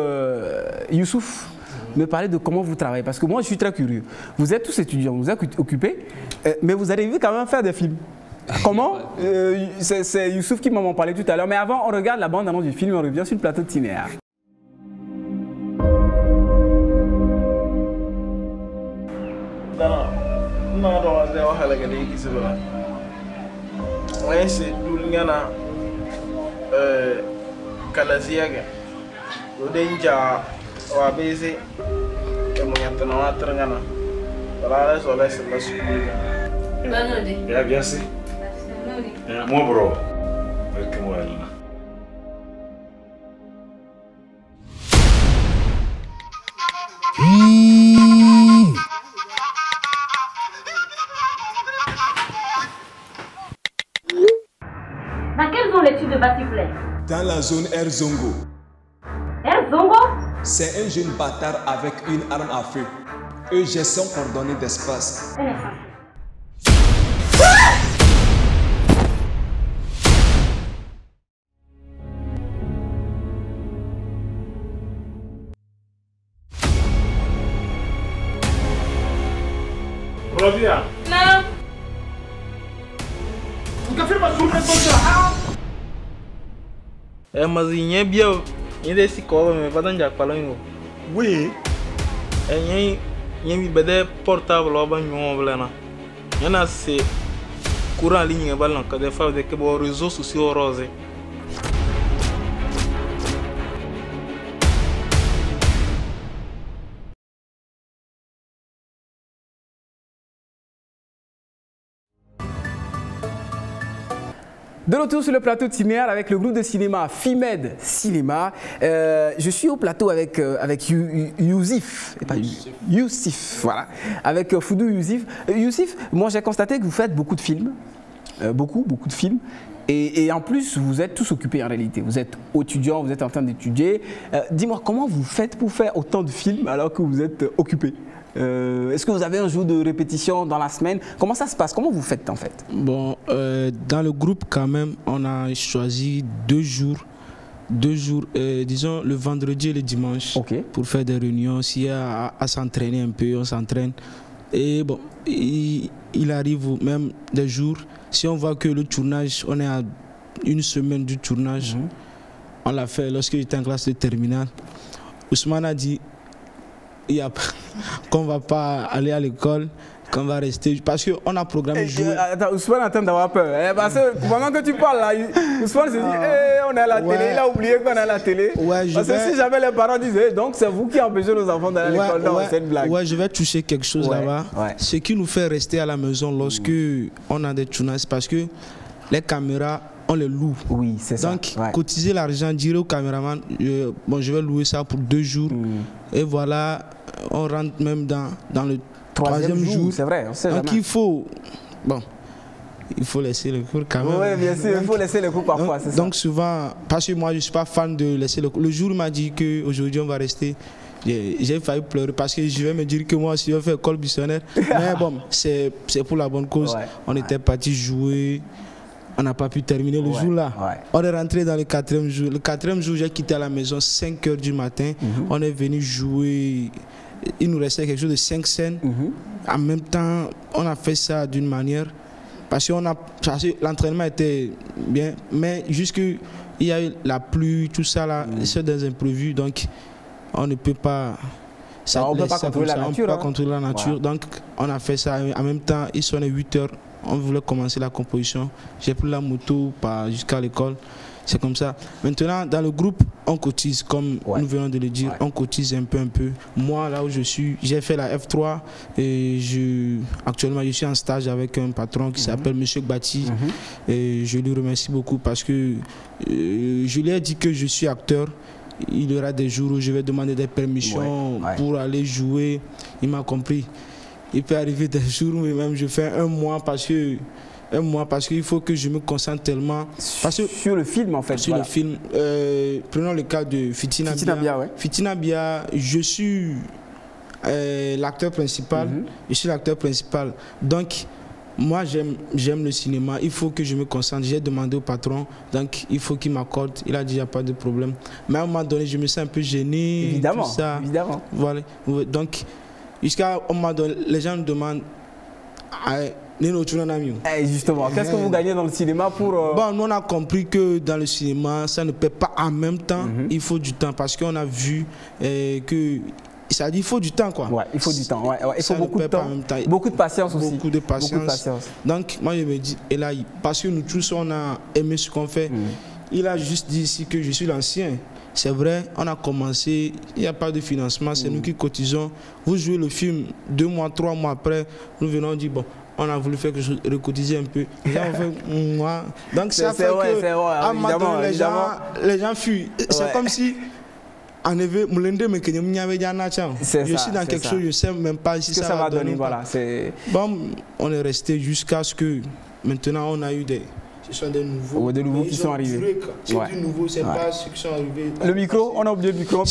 Youssouf me parler de comment vous travaillez, parce que moi je suis très curieux. Vous êtes tous étudiants, vous êtes occupés, mais vous arrivez quand même à faire des films. Comment c'est Youssouf qui m'en parlait tout à l'heure, mais avant on regarde la bande-annonce du film et on revient sur le plateau de Cinéar. Wabese que monyata na watrangana wala la sola se la sukuli banode ya bien si moi bro avec moi là Dans quelle zone es-tu de Batiflay? Dans la zone Erzongo. Erzongo? C'est un jeune bâtard avec une arme à feu. Gestion coordonnée d'espace. Reviens. Non. Tu as fait ma journée de mas inye bia inye si ko me vadan ja palongo. Oui. Inye mi bede portable oba nyo blana. Yana se courant ligne balan ka des fois de que bo réseaux sociaux rose. De retour sur le plateau de Cinéar avec le groupe de cinéma Fimed Cinéma. Je suis au plateau avec Yousif, Youssif, voilà, avec Foudou Yousif. Youssif, moi j'ai constaté que vous faites beaucoup de films, beaucoup de films. Et en plus, vous êtes tous occupés en réalité. Vous êtes étudiants, vous êtes en train d'étudier. Dis-moi, comment vous faites pour faire autant de films alors que vous êtes occupés? Est-ce que vous avez un jour de répétition dans la semaine? Comment ça se passe? Comment vous faites en fait? Bon, dans le groupe quand même, on a choisi deux jours, disons le vendredi et le dimanche, pour faire des réunions. S'il y a à s'entraîner un peu, on s'entraîne. Et bon, il arrive même des jours, si on voit que le tournage, on est à une semaine du tournage, on l'a fait lorsque j'étais en classe de terminale. Ousmane a dit qu'on ne va pas aller à l'école, qu'on va rester, parce qu'on a programmé jouer. Attends, Ousmane attend d'avoir peur. Parce que pendant que tu parles là, Ousmane se dit on est à la télé, il a oublié qu'on est à la télé. Parce que si jamais les parents disaient, donc c'est vous qui empêchez nos enfants d'aller à l'école, non, c'est une blague. Ouais, je vais toucher quelque chose là-bas. Ce qui nous fait rester à la maison lorsque on a des tournages, parce que les caméras, on les loue. Oui, c'est ça. Donc, cotiser l'argent, dire au caméraman, je vais louer ça pour 2 jours. Et voilà, on rentre même dans le troisième jour. C'est vrai, on sait donc il faut laisser le cours quand même. Oui, bien sûr, il faut laisser le cours parfois, c'est ça. Donc souvent, parce que moi je ne suis pas fan de laisser le cours. Le jour il m'a dit qu'aujourd'hui on va rester, j'ai failli pleurer parce que je vais me dire que moi aussi je vais faire école buissonnaire. Mais bon, c'est pour la bonne cause. On était parti jouer. On n'a pas pu terminer le jour là. On est rentré dans le 4e jour. Le 4e jour, j'ai quitté à la maison 5 h du matin. On est venu jouer il nous restait quelque chose de 5 scènes. En même temps, on a fait ça d'une manière, parce que l'entraînement était bien, mais jusqu'il y a eu la pluie, tout ça là, c'est des imprévus, donc on ne peut pas... on ne peut pas contrôler la nature. On peut pas contrôler la nature, donc on a fait ça. En même temps, il sonnait 8 heures, on voulait commencer la composition. J'ai pris la moto jusqu'à l'école. C'est comme ça. Maintenant, dans le groupe, on cotise, comme nous venons de le dire, on cotise un peu. Moi, là où je suis, j'ai fait la F3 et actuellement, je suis en stage avec un patron qui s'appelle Monsieur Gbati. Et je lui remercie beaucoup parce que je lui ai dit que je suis acteur. Il y aura des jours où je vais demander des permissions pour aller jouer. Il m'a compris. Il peut arriver des jours où même je fais un mois parce qu'il faut que je me concentre tellement. Sur le film, en fait. Sur le film. Prenons le cas de Fitina Bia. Fitina Bia, je suis l'acteur principal. Je suis l'acteur principal. Donc, moi, j'aime le cinéma. Il faut que je me concentre. J'ai demandé au patron, donc il faut qu'il m'accorde. Il a dit, il n'y a pas de problème. Mais à un moment donné, je me sens un peu gêné. Évidemment, tout ça. évidemment. Voilà. Donc, jusqu'à un moment donné, les gens me demandent... Justement, qu'est-ce que vous gagnez dans le cinéma pour... Bon, nous on a compris que dans le cinéma, ça ne paie pas en même temps, il faut du temps, parce qu'on a vu que... Ça dit il faut du temps, quoi. Ouais, il faut du temps. Il faut beaucoup de temps. Beaucoup de patience aussi. Beaucoup de patience. Donc, moi, je me dis, et là, parce que nous tous, on a aimé ce qu'on fait, il a juste dit ici que je suis l'ancien. C'est vrai, on a commencé, il n'y a pas de financement, c'est nous qui cotisons. Vous jouez le film 2 mois, 3 mois après, nous venons dire, bon, on a voulu faire quelque chose, recotiser un peu. Donc, ça fait que, à un moment donné, les gens fuient. C'est comme si... Je suis dans quelque chose, je ne sais même pas si ça va donner. Voilà, bon, on est resté jusqu'à ce que maintenant on a eu ce sont des nouveaux. Des nouveaux qui sont arrivés. C'est du nouveau, c'est pas ceux qui sont arrivés. Le micro, on a oublié le micro.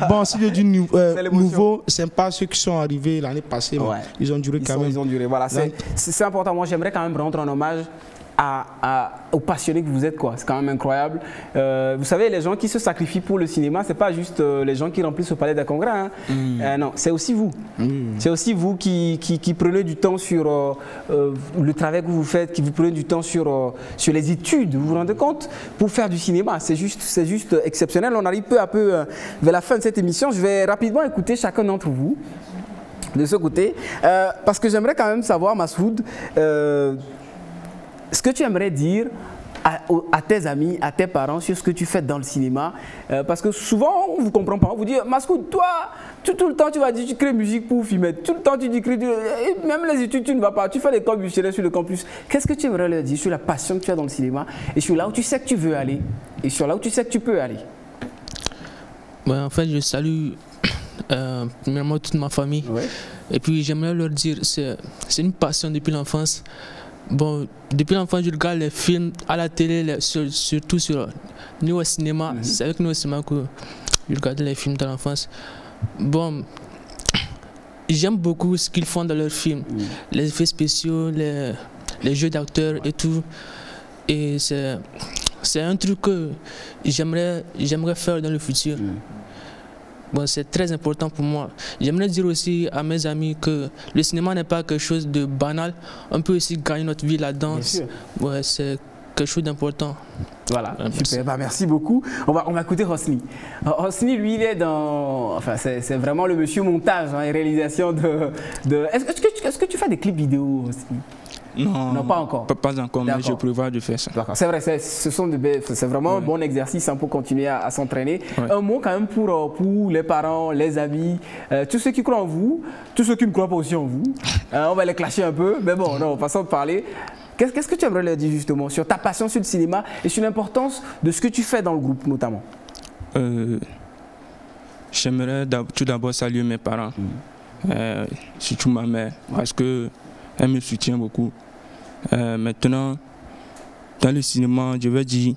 Bon, si je dis nouveau, c'est pas ceux qui sont arrivés l'année passée. Ils ont duré quand même. Ils ont duré, voilà. C'est important. Moi, j'aimerais quand même rendre un hommage aux passionnés que vous êtes, quoi. C'est quand même incroyable. Vous savez, les gens qui se sacrifient pour le cinéma, c'est pas juste les gens qui remplissent le palais des congrès. Non, c'est aussi vous. C'est aussi vous qui prenez du temps sur le travail que vous faites, qui vous prenez du temps sur les études. Vous vous rendez compte? Pour faire du cinéma, c'est juste exceptionnel. On arrive peu à peu vers la fin de cette émission. Je vais rapidement écouter chacun d'entre vous de ce côté, parce que j'aimerais quand même savoir, Massoud, ce que tu aimerais dire à tes amis, à tes parents sur ce que tu fais dans le cinéma, parce que souvent on ne vous comprend pas, on vous dit Massoud, toi tout le temps tu vas dire tu crées musique pour filmer, tout le temps tu dis même les études tu ne vas pas, tu fais l'école musicale sur le campus. Qu'est-ce que tu aimerais leur dire sur la passion que tu as dans le cinéma et sur là où tu sais que tu veux aller et sur là où tu sais que tu peux aller? En fait, je salue premièrement toute ma famille, et puis j'aimerais leur dire c'est une passion depuis l'enfance. Bon, depuis l'enfance, je regarde les films à la télé, surtout sur nous au cinéma. C'est avec nous au cinéma que je regarde les films de l'enfance. Bon, j'aime beaucoup ce qu'ils font dans leurs films. Les effets spéciaux, les jeux d'acteurs et tout. Et c'est un truc que j'aimerais faire dans le futur. Bon, c'est très important pour moi. J'aimerais dire aussi à mes amis que le cinéma n'est pas quelque chose de banal. On peut aussi gagner notre vie là-dedans. Ouais, c'est quelque chose d'important. Voilà, super. Merci beaucoup. On va écouter Rosny. Rosny, lui, il est dans... Enfin, c'est vraiment le monsieur montage et réalisation de... Est-ce que tu fais des clips vidéo, Rosny? Non, pas encore. Pas encore, mais je prévois de faire ça. C'est vrai, c'est vraiment un bon exercice pour continuer à s'entraîner. Un mot quand même pour les parents, les amis, tous ceux qui croient en vous, tous ceux qui ne croient pas aussi en vous. On va les clasher un peu, mais bon, non, façon de parler. Qu'est-ce que tu aimerais leur dire justement sur ta passion sur le cinéma et sur l'importance de ce que tu fais dans le groupe notamment? J'aimerais tout d'abord saluer mes parents, surtout ma mère, parce que elle me soutient beaucoup. Maintenant, dans le cinéma, je vais dire,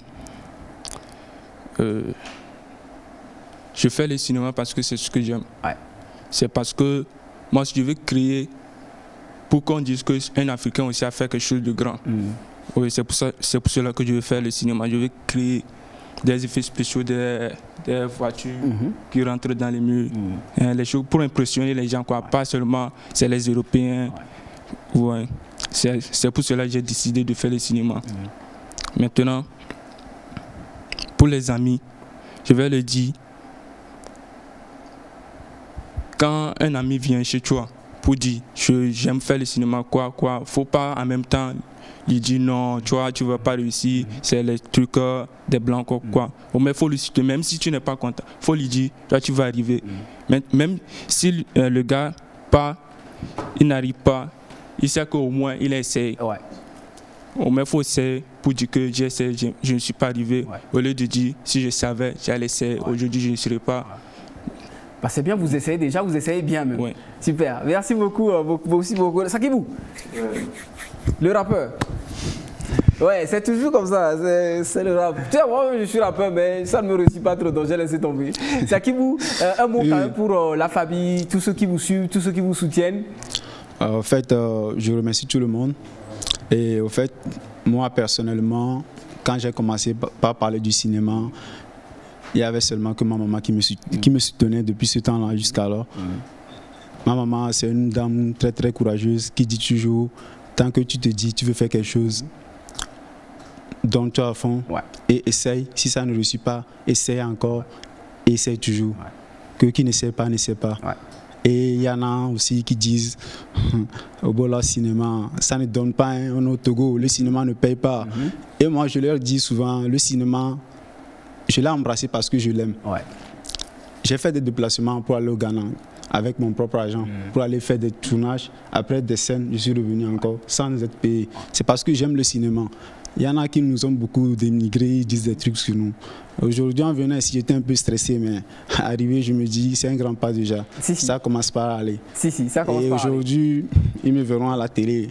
je fais le cinéma parce que c'est ce que j'aime. C'est parce que moi, je veux créer pour qu'on dise qu'un Africain aussi a fait quelque chose de grand. Oui, c'est pour cela que je veux faire le cinéma. Je veux créer des effets spéciaux, des voitures qui rentrent dans les murs. Les choses pour impressionner les gens, quoi. Pas seulement c'est les Européens. Ouais. C'est pour cela que j'ai décidé de faire le cinéma. Maintenant, pour les amis, je vais le dire, quand un ami vient chez toi pour dire j'aime faire le cinéma, faut pas en même temps lui dire non, tu vois, tu vas pas réussir, c'est les trucs des blancs, quoi. Mais il faut lui citer, même si tu n'es pas content, il faut lui dire, toi, tu vas arriver. Même si le gars il n'arrive pas, il sait qu'au moins il essaie. Au moins, il faut essayer pour dire que j'essaie, je ne suis pas arrivé. Au lieu de dire, si je savais, j'allais essayer, aujourd'hui je ne serais pas. Bah, c'est bien, vous essayez déjà, vous essayez bien même. Super, merci beaucoup, beaucoup. Sakibou, le rappeur. Ouais, c'est toujours comme ça, c'est le rap. Tu vois, moi je suis rappeur, mais ça ne me réussit pas trop, donc j'ai laissé tomber. Sakibou, un mot quand même pour la famille, tous ceux qui vous suivent, tous ceux qui vous soutiennent. En fait, je remercie tout le monde. Et au fait, moi personnellement, quand j'ai commencé par parler du cinéma, il y avait seulement que ma maman qui me soutenait depuis ce temps-là jusqu'alors. Ma maman, c'est une dame très très courageuse qui dit toujours, tant que tu te dis tu veux faire quelque chose, donne-toi à fond et essaye. Si ça ne réussit pas, essaye encore, essaye toujours. Que qui ne sait pas, ne sait pas. Et il y en a aussi qui disent au Bola Cinéma, ça ne donne pas au Togo, le cinéma ne paye pas. Et moi je leur dis souvent, le cinéma, je l'ai embrassé parce que je l'aime. J'ai fait des déplacements pour aller au Ghana avec mon propre argent, pour aller faire des tournages. Après des scènes, je suis revenu encore sans être payé. C'est parce que j'aime le cinéma. Il y en a qui nous ont beaucoup dénigrés, ils disent des trucs sur nous. Aujourd'hui, en venant ici, j'étais un peu stressé, mais arrivé, je me dis, c'est un grand pas déjà. Ça commence par aller. Ça commence et aujourd'hui, ils me verront à la télé.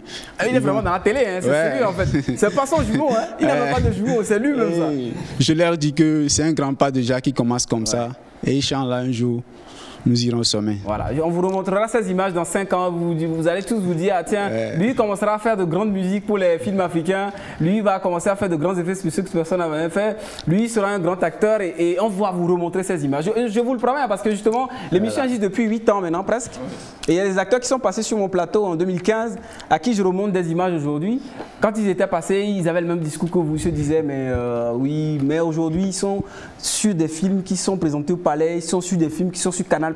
Il est vraiment dans la télé, hein, c'est lui en fait. C'est pas son jumeau, hein. Il n'a même pas de jumeau, c'est lui-même ça. Je leur dis que c'est un grand pas déjà qui commence comme ça. Et Inch'Allah, un jour, nous irons au sommet. Voilà, on vous remontrera ces images dans 5 ans. Vous allez tous vous dire, ah, tiens, lui il commencera à faire de grandes musiques pour les films africains. Lui il va commencer à faire de grands effets spéciaux que personne n'a jamais fait. Lui il sera un grand acteur et on va vous remontrer ces images. Je vous le promets parce que justement, l'émission existe depuis 8 ans maintenant presque. Et il y a des acteurs qui sont passés sur mon plateau en 2015 à qui je remonte des images aujourd'hui. Quand ils étaient passés, ils avaient le même discours que vous. Ils se disaient, mais oui, mais aujourd'hui ils sont sur des films qui sont présentés au Palais, ils sont sur des films qui sont sur Canal+.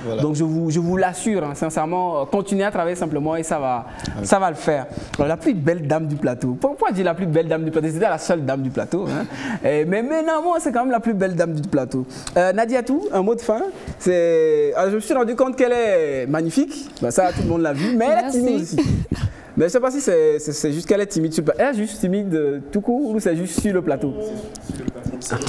Voilà. Donc je vous l'assure, hein, sincèrement, continuez à travailler simplement et ça va le faire. Alors, la plus belle dame du plateau. Pourquoi dire la plus belle dame du plateau? C'était la seule dame du plateau. Hein. Mais maintenant, moi, c'est quand même la plus belle dame du plateau. Nadiatou, un mot de fin. Alors, je me suis rendu compte qu'elle est magnifique. Ben, ça, tout le monde l'a vu. Mais elle est timide aussi. Mais je ne sais pas si c'est juste qu'elle est timide sur le plateau. Elle est juste timide tout court ou c'est juste sur le plateau?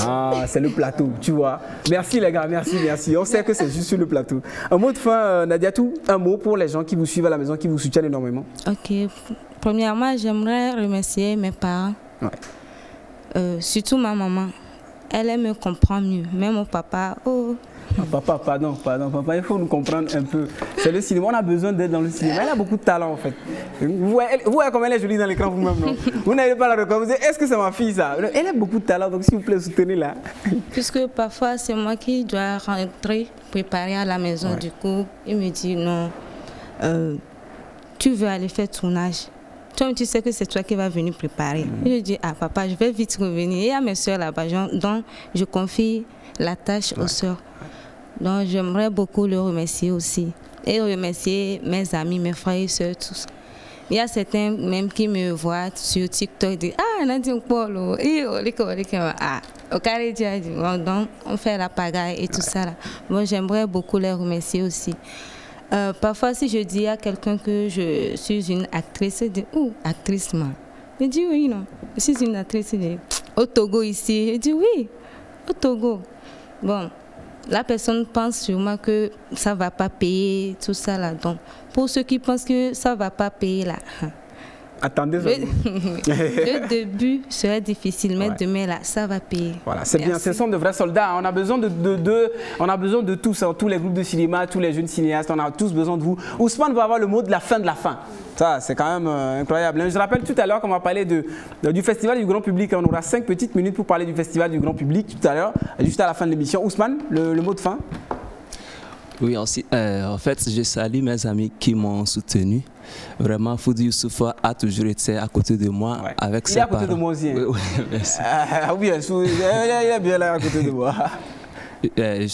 Ah, c'est le plateau, tu vois. Merci les gars, merci. On sait que c'est juste sur le plateau. Un mot de fin, Nadiatou, un mot pour les gens qui vous suivent à la maison, qui vous soutiennent énormément. Ok. Premièrement, j'aimerais remercier mes parents. Surtout ma maman. Elle me comprend mieux. Même mon papa, Papa, pardon, il faut nous comprendre un peu. C'est le cinéma, on a besoin d'être dans le cinéma. Elle a beaucoup de talent en fait. Vous voyez comme elle est jolie dans l'écran vous-même, non? Vous n'avez pas la reconnaître. Est-ce que c'est ma fille ça? Elle a beaucoup de talent, donc s'il vous plaît, soutenez-la. Puisque parfois c'est moi qui dois rentrer, préparer à la maison. Du coup, il me dit non, tu veux aller faire tournage. Toi, tu sais que c'est toi qui vas venir préparer. Je dis, ah papa, je vais vite revenir. Il y a mes soeurs là-bas, donc je confie la tâche aux soeurs. Donc j'aimerais beaucoup le remercier aussi. Et remercier mes amis, mes frères et soeurs, tous. Il y a certains même qui me voient sur TikTok et disent, ah, Nadia Polo, au carré, donc on fait la pagaille et tout ça là. Bon, j'aimerais beaucoup les remercier aussi. Parfois, si je dis à quelqu'un que je suis une actrice, il dit, actrice, moi. Je dis oui, non. Je suis une actrice au Togo ici. Je dis oui, au Togo. Bon, la personne pense sûrement que ça ne va pas payer, tout ça là. Donc, pour ceux qui pensent que ça ne va pas payer là, Attendez. Le début serait difficile, mais demain, là, ça va payer. Voilà, c'est bien. Ce sont de vrais soldats. On a besoin on a besoin de tous, hein, tous les groupes de cinéma, tous les jeunes cinéastes. On a tous besoin de vous. Ousmane va avoir le mot de la fin de la fin. Ça, c'est quand même incroyable. Je rappelle tout à l'heure qu'on va parler du Festival du grand public. On aura 5 petites minutes pour parler du Festival du grand public tout à l'heure, juste à la fin de l'émission. Ousmane, le mot de fin. Oui, aussi, en fait, je salue mes amis qui m'ont soutenu. Vraiment, Foudi Youssoufa a toujours été à côté de moi avec ses parents. Il est à côté de moi aussi. Hein. Oui, merci. Oui, il est bien là à côté de moi. Je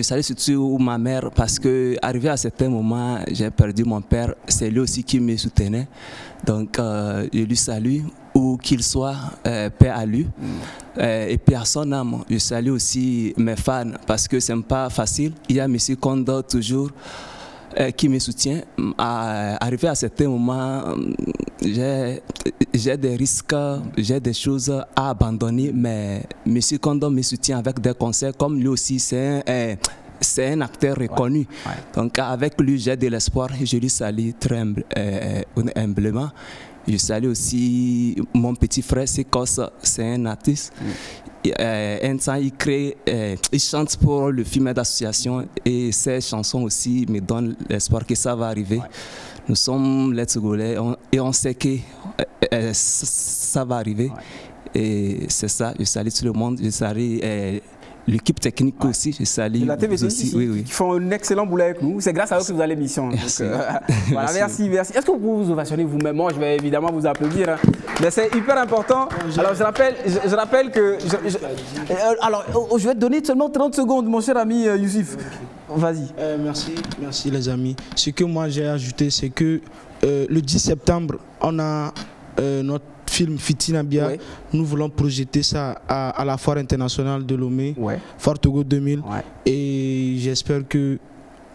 salue surtout ma mère parce que arrivé à certains moments, j'ai perdu mon père. C'est lui aussi qui me soutenait. Donc, je lui salue, où qu'il soit, paix à lui. Et puis à son âme, je salue aussi mes fans parce que c'est pas facile. Il y a M. Kondo toujours qui me soutient. Arrivé à certains moments, j'ai des risques, j'ai des choses à abandonner, mais M. Kondo me soutient avec des conseils, comme lui aussi, c'est un acteur reconnu. Donc avec lui, j'ai de l'espoir et je lui salue très humblement. Je salue aussi mon petit frère Sekos, c'est un artiste. Un temps, il chante pour le film d'association et ses chansons aussi me donnent l'espoir que ça va arriver. Nous sommes les Togolais et on sait que ça va arriver. Et c'est ça, je salue tout le monde, je salue l'équipe technique aussi, je salue la TVT aussi, qui font un excellent boulot avec nous. C'est grâce à eux que vous avez l'émission. Voilà, merci. Est-ce que vous pouvez vous ovationner vous-même? Moi, je vais évidemment vous applaudir. Hein. Mais c'est hyper important. Alors, je rappelle que... alors, je vais te donner seulement 30 secondes, mon cher ami Youssouf. Vas-y. Merci les amis. Ce que moi j'ai ajouté, c'est que le 10 septembre, on a notre film Fitinabia, nous voulons projeter ça à la foire internationale de Lomé, Foire Togo 2000, et j'espère que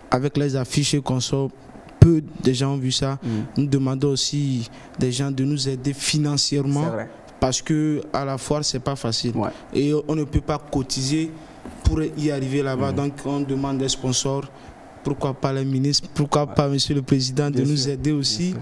avec les affiches qu'on sort, peu de gens ont vu ça. Nous demandons aussi des gens de nous aider financièrement parce que à la foire c'est pas facile et on ne peut pas cotiser pour y arriver là-bas, donc on demande des sponsors, pourquoi pas les ministres, pourquoi pas Monsieur le Président de nous aider aussi.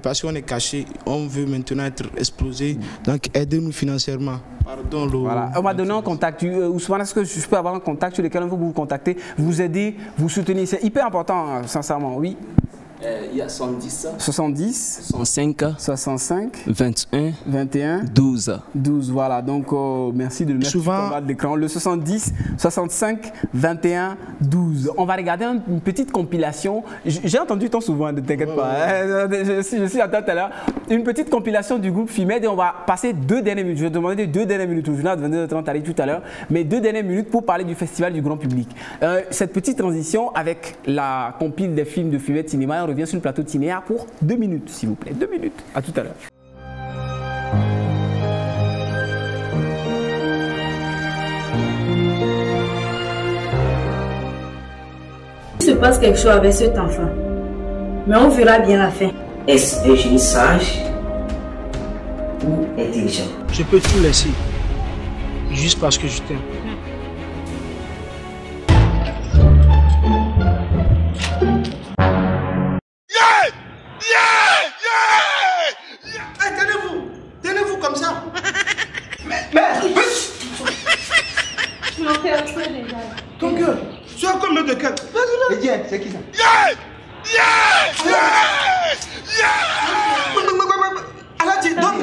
Parce qu'on est caché, on veut maintenant être explosé, donc aidez-nous financièrement. Pardon, voilà. On m'a donné un contact. Ousmane, est-ce que je peux avoir un contact sur lequel on peut vous contacter, vous aider, vous soutenir? C'est hyper important, sincèrement, oui. Il y a 70, 65, 21, 12. Voilà, donc merci de le mettre sur le bas de l'écran. Le 70, 65, 21, 12. On va regarder une petite compilation. J'ai entendu tant souvent, ne t'inquiète pas. Je suis à tout à l'heure. Une petite compilation du groupe FIMED et on va passer 2 dernières minutes. Je vais demander 2 dernières minutes. Au journal de 22h30 arrive tout à l'heure, mais 2 dernières minutes pour parler du Festival du grand public. Cette petite transition avec la compile des films de FIMED Cinéma. On revient sur le plateau de Cinéa pour 2 minutes, s'il vous plaît. 2 minutes. À tout à l'heure. Il se passe quelque chose avec cet enfant, mais on verra bien la fin. Est-ce un génie sage ou intelligent? Je peux tout laisser, juste parce que je t'aime. Tenez-vous comme ça. Tu m'en fais un peu déjà. Ton cœur. Tu as combien de cœur? Etienne, c'est qui ça? Aladji, donc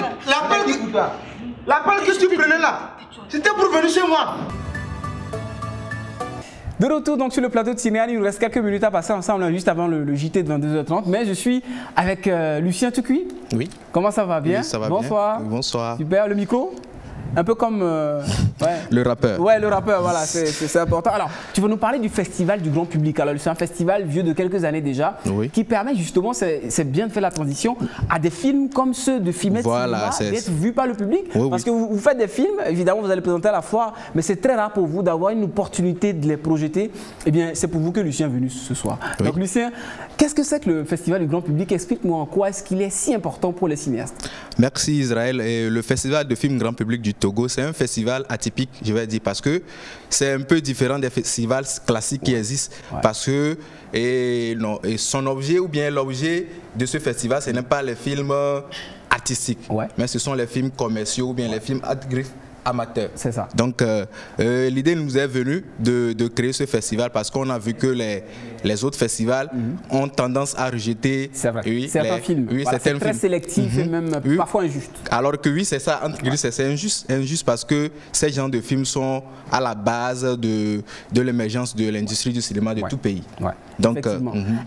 l'appel que tu prenais là, c'était pour venir chez moi. De retour donc sur le plateau de Cinéa, il nous reste quelques minutes à passer ensemble, juste avant le JT de 22h30. Mais je suis avec Lucien Tucui. Oui. Comment ça va bien? Oui, ça va Bonsoir. bien. Bonsoir. Super, le micro? Un peu comme... le rappeur. Ouais, le rappeur, voilà, c'est important. Alors, tu vas nous parler du Festival du grand public. Alors, c'est un festival vieux de quelques années déjà, qui permet justement, c'est bien de faire la transition, à des films comme ceux de FIMED Cinéma d'être vus par le public. Parce que vous faites des films, évidemment, vous allez présenter à la foire, mais c'est très rare pour vous d'avoir une opportunité de les projeter. Eh bien, c'est pour vous que Lucien est venu ce soir. Donc, Lucien, qu'est-ce que c'est que le Festival du grand public? Explique-moi en quoi est-ce qu'il est si important pour les cinéastes. Merci Israël. Et le Festival de films grand public du Togo. C'est un festival atypique, je vais dire, parce que c'est un peu différent des festivals classiques qui existent. Parce que et son objet, ou bien l'objet de ce festival, ce n'est pas les films artistiques, mais ce sont les films commerciaux ou bien les films amateurs. C'est ça. Donc l'idée nous est venue de créer ce festival parce qu'on a vu que les autres festivals ont tendance à rejeter certains films. C'est très sélectif et même parfois injuste. Alors que oui, c'est ça, c'est injuste parce que ces genres de films sont à la base de l'émergence de l'industrie du cinéma de tout pays. Donc,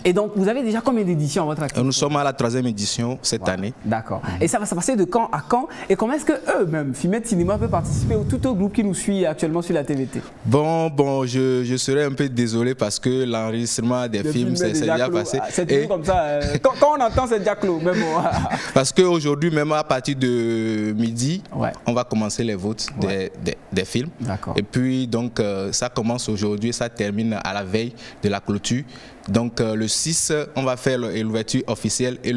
et donc, vous avez déjà combien d'éditions à votre activité? Nous sommes à la 3e édition cette année. D'accord. Et ça va se passer de quand à quand? Et comment est-ce que eux-mêmes, Fimet Cinéma, peut participer tout au groupe qui nous suit actuellement sur la TVT? Bon, je serais un peu désolé parce que l'enregistrement des films, c'est déjà passé. C'est toujours comme ça. Quand on entend, c'est déjà clos. Même parce qu'aujourd'hui, même à partir de midi, on va commencer les votes des films. Et puis, donc, ça commence aujourd'hui et ça termine à la veille de la clôture. Donc le 6, on va faire l'ouverture officielle et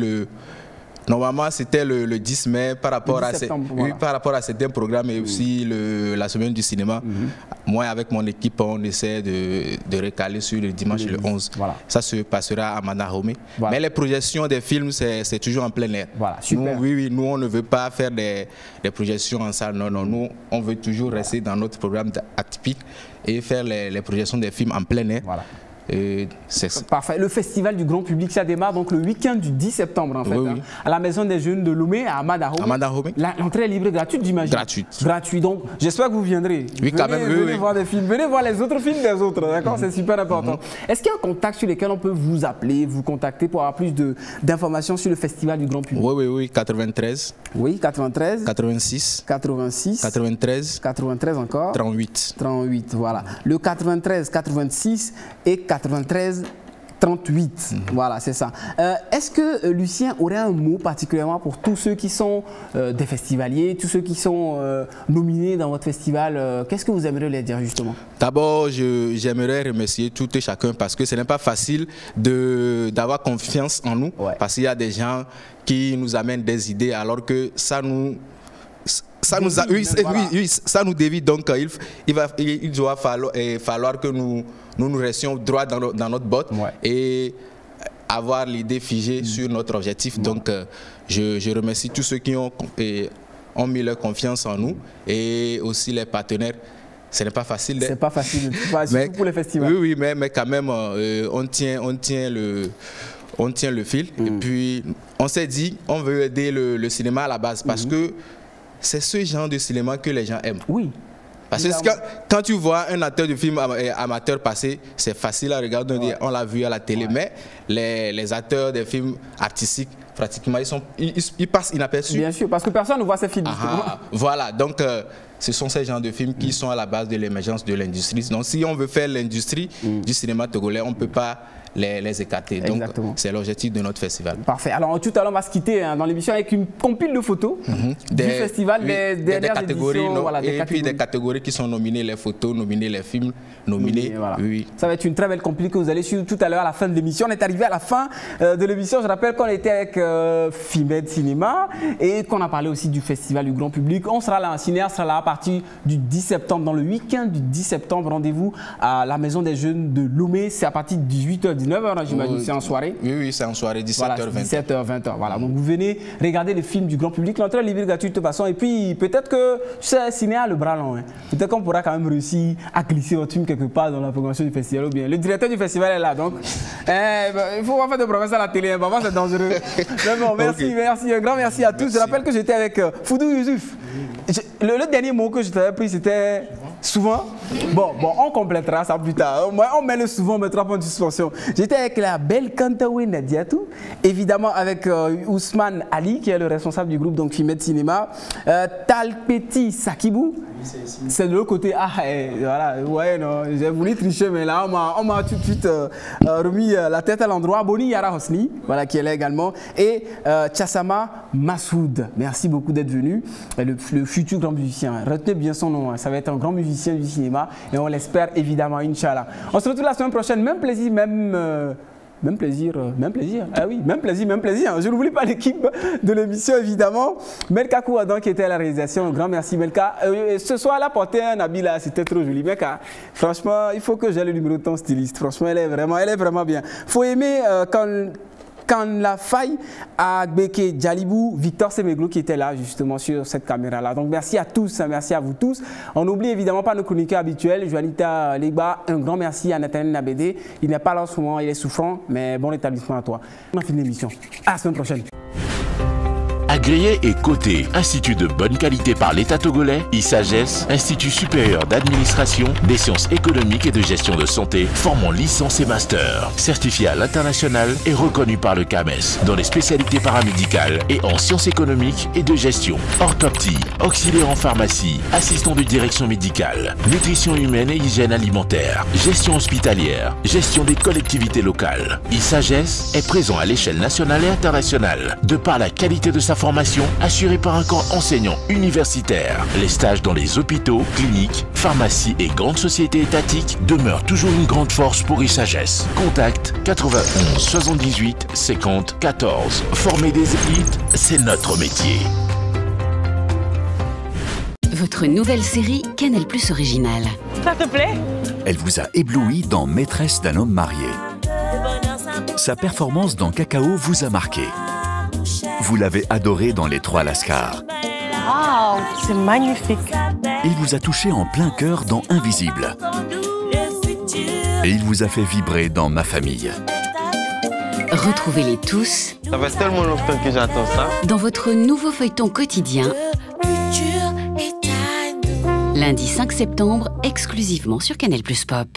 normalement c'était le 10 mai par rapport à certains programmes et aussi la semaine du cinéma. Moi avec mon équipe on essaie de recaler sur le dimanche le 11. Ça se passera à Manahome. Mais les projections des films c'est toujours en plein air. Nous on ne veut pas faire des projections en salle. Non, nous on veut toujours rester dans notre programme atypique et faire les projections des films en plein air. Parfait. Le festival du grand public, ça démarre donc le week-end du 10 septembre en fait, à la Maison des Jeunes de Lomé à Amadahome. L'entrée est libre et gratuite, j'imagine. Gratuite. Donc j'espère que vous viendrez. Venez voir des films, venez voir les autres films des autres, d'accord? C'est super important. Est-ce qu'il y a un contact sur lequel on peut vous appeler, vous contacter pour avoir plus d'informations sur le festival du grand public? Oui, 93. Oui, 93. 86. 86. 93. 93 encore. 38. 38, voilà. Le 93, 86 et 93, 38. Voilà, c'est ça. Est-ce que Lucien aurait un mot particulièrement pour tous ceux qui sont des festivaliers, tous ceux qui sont nominés dans votre festival? Qu'est-ce que vous aimeriez leur dire justement? D'abord, j'aimerais remercier tout et chacun parce que ce n'est pas facile d'avoir confiance en nous parce qu'il y a des gens qui nous amènent des idées alors que ça nous dévie, donc il doit falloir que nous restions droit dans notre botte et avoir l'idée figée sur notre objectif. Donc je remercie tous ceux qui ont mis leur confiance en nous et aussi les partenaires. Ce n'est pas facile. C'est pas facile, surtout pour les festivals. Oui, mais quand même, on tient le fil. Et puis, on s'est dit, on veut aider le cinéma à la base parce que c'est ce genre de cinéma que les gens aiment. Oui. Parce que quand tu vois un acteur de film amateur passer, c'est facile à regarder, on l'a vu à la télé, mais les acteurs des films artistiques, pratiquement, ils passent inaperçus. Bien sûr, parce que personne ne voit ces films. Voilà, donc ce sont ces genres de films qui sont à la base de l'émergence de l'industrie. Donc si on veut faire l'industrie du cinéma togolais, on ne peut pas les écarter. Donc c'est l'objectif de notre festival. Parfait. Alors tout à l'heure on va se quitter dans l'émission avec une compile de photos du festival, des catégories, éditions, et puis des catégories qui sont nominées, les photos, nominées les films, nominées. Ça va être une très belle compile que vous allez suivre tout à l'heure à la fin de l'émission. On est arrivé à la fin de l'émission. Je rappelle qu'on était avec Fimet Cinéma et qu'on a parlé aussi du festival du grand public. On sera là, un cinéaste sera là à partir du 10 septembre, dans le week-end du 10 septembre. Rendez-vous à la Maison des Jeunes de Lomé. C'est à partir de 18h, 19h, j'imagine. C'est en soirée. Oui, c'est en soirée, 17h, 20h. 17h, 20h. Voilà. Donc vous venez regarder les films du grand public. L'entrée est libre et gratuite de toute façon. Et puis peut-être que c'est cinéa le bras long. Peut-être qu'on pourra quand même réussir à glisser votre film quelque part dans la programmation du festival. Ou bien le directeur du festival est là. Donc il faut pas faire de promesses à la télé. Vraiment, c'est dangereux. Bon, merci, merci. Un grand merci à tous. Je rappelle que j'étais avec Foudou Youssouf. Le dernier mot que je t'avais pris, c'était souvent. Bon, on complétera ça plus tard. On met le souvent, on mettra point de suspension. J'étais avec la belle Kantaoué Nadiatou, évidemment avec Ousmane Ali, qui est le responsable du groupe donc Fimet Cinéma, Talpeti Sakibou. C'est de l'autre côté. Voilà, non, j'ai voulu tricher, mais là, on m'a tout de suite remis la tête à l'endroit. Boni Yara Hosni, voilà, qui est là également. Et Tchassama Massoud. Merci beaucoup d'être venu. Le futur grand musicien. Retenez bien son nom. Ça va être un grand musicien du cinéma. Et on l'espère évidemment, Inch'Allah. On se retrouve la semaine prochaine. Même plaisir, même Même plaisir, même plaisir. Ah oui, même plaisir. Je n'oublie pas l'équipe de l'émission, évidemment. Melka Kouadan qui était à la réalisation. Un grand merci, Melka. Ce soir, elle a porté un habit là, c'était trop joli. Melka, franchement, il faut que j'ai le numéro de ton styliste. Franchement, elle est vraiment bien. Il faut aimer quand la faille à Gbeke Djalibou, Victor Semeglou qui était là justement sur cette caméra-là. Donc merci à tous, merci à vous tous. On n'oublie évidemment pas nos chroniqueurs habituels. Joanita Legba, un grand merci à Nathaniel Nabédé. Il n'est pas là en ce moment, il est souffrant, mais bon rétablissement à toi. On a fini l'émission. À la semaine prochaine. Agréé et coté, Institut de bonne qualité par l'État togolais, ISAGES, Institut supérieur d'administration, des sciences économiques et de gestion de santé, formant licence et master. Certifié à l'international et reconnu par le CAMES dans les spécialités paramédicales et en sciences économiques et de gestion. Orthoptie, auxiliaire en pharmacie, assistant de direction médicale, nutrition humaine et hygiène alimentaire, gestion hospitalière, gestion des collectivités locales. ISAGES est présent à l'échelle nationale et internationale, de par la qualité de sa formation assurée par un corps enseignant universitaire. Les stages dans les hôpitaux, cliniques, pharmacies et grandes sociétés étatiques demeurent toujours une grande force pour ISAGES. Contact 91 78 50 14. Former des élites, c'est notre métier. Votre nouvelle série Canal+ originale. Ça te plaît? Elle vous a ébloui dans Maîtresse d'un homme marié. Sa performance dans Cacao vous a marqué. Vous l'avez adoré dans Les Trois Lascars. Waouh, c'est magnifique. Il vous a touché en plein cœur dans Invisible. Et il vous a fait vibrer dans Ma famille. Retrouvez-les tous. Ça fait tellement longtemps que j'attends ça. Dans votre nouveau feuilleton quotidien. Lundi 5 septembre, exclusivement sur Canal+ Pop.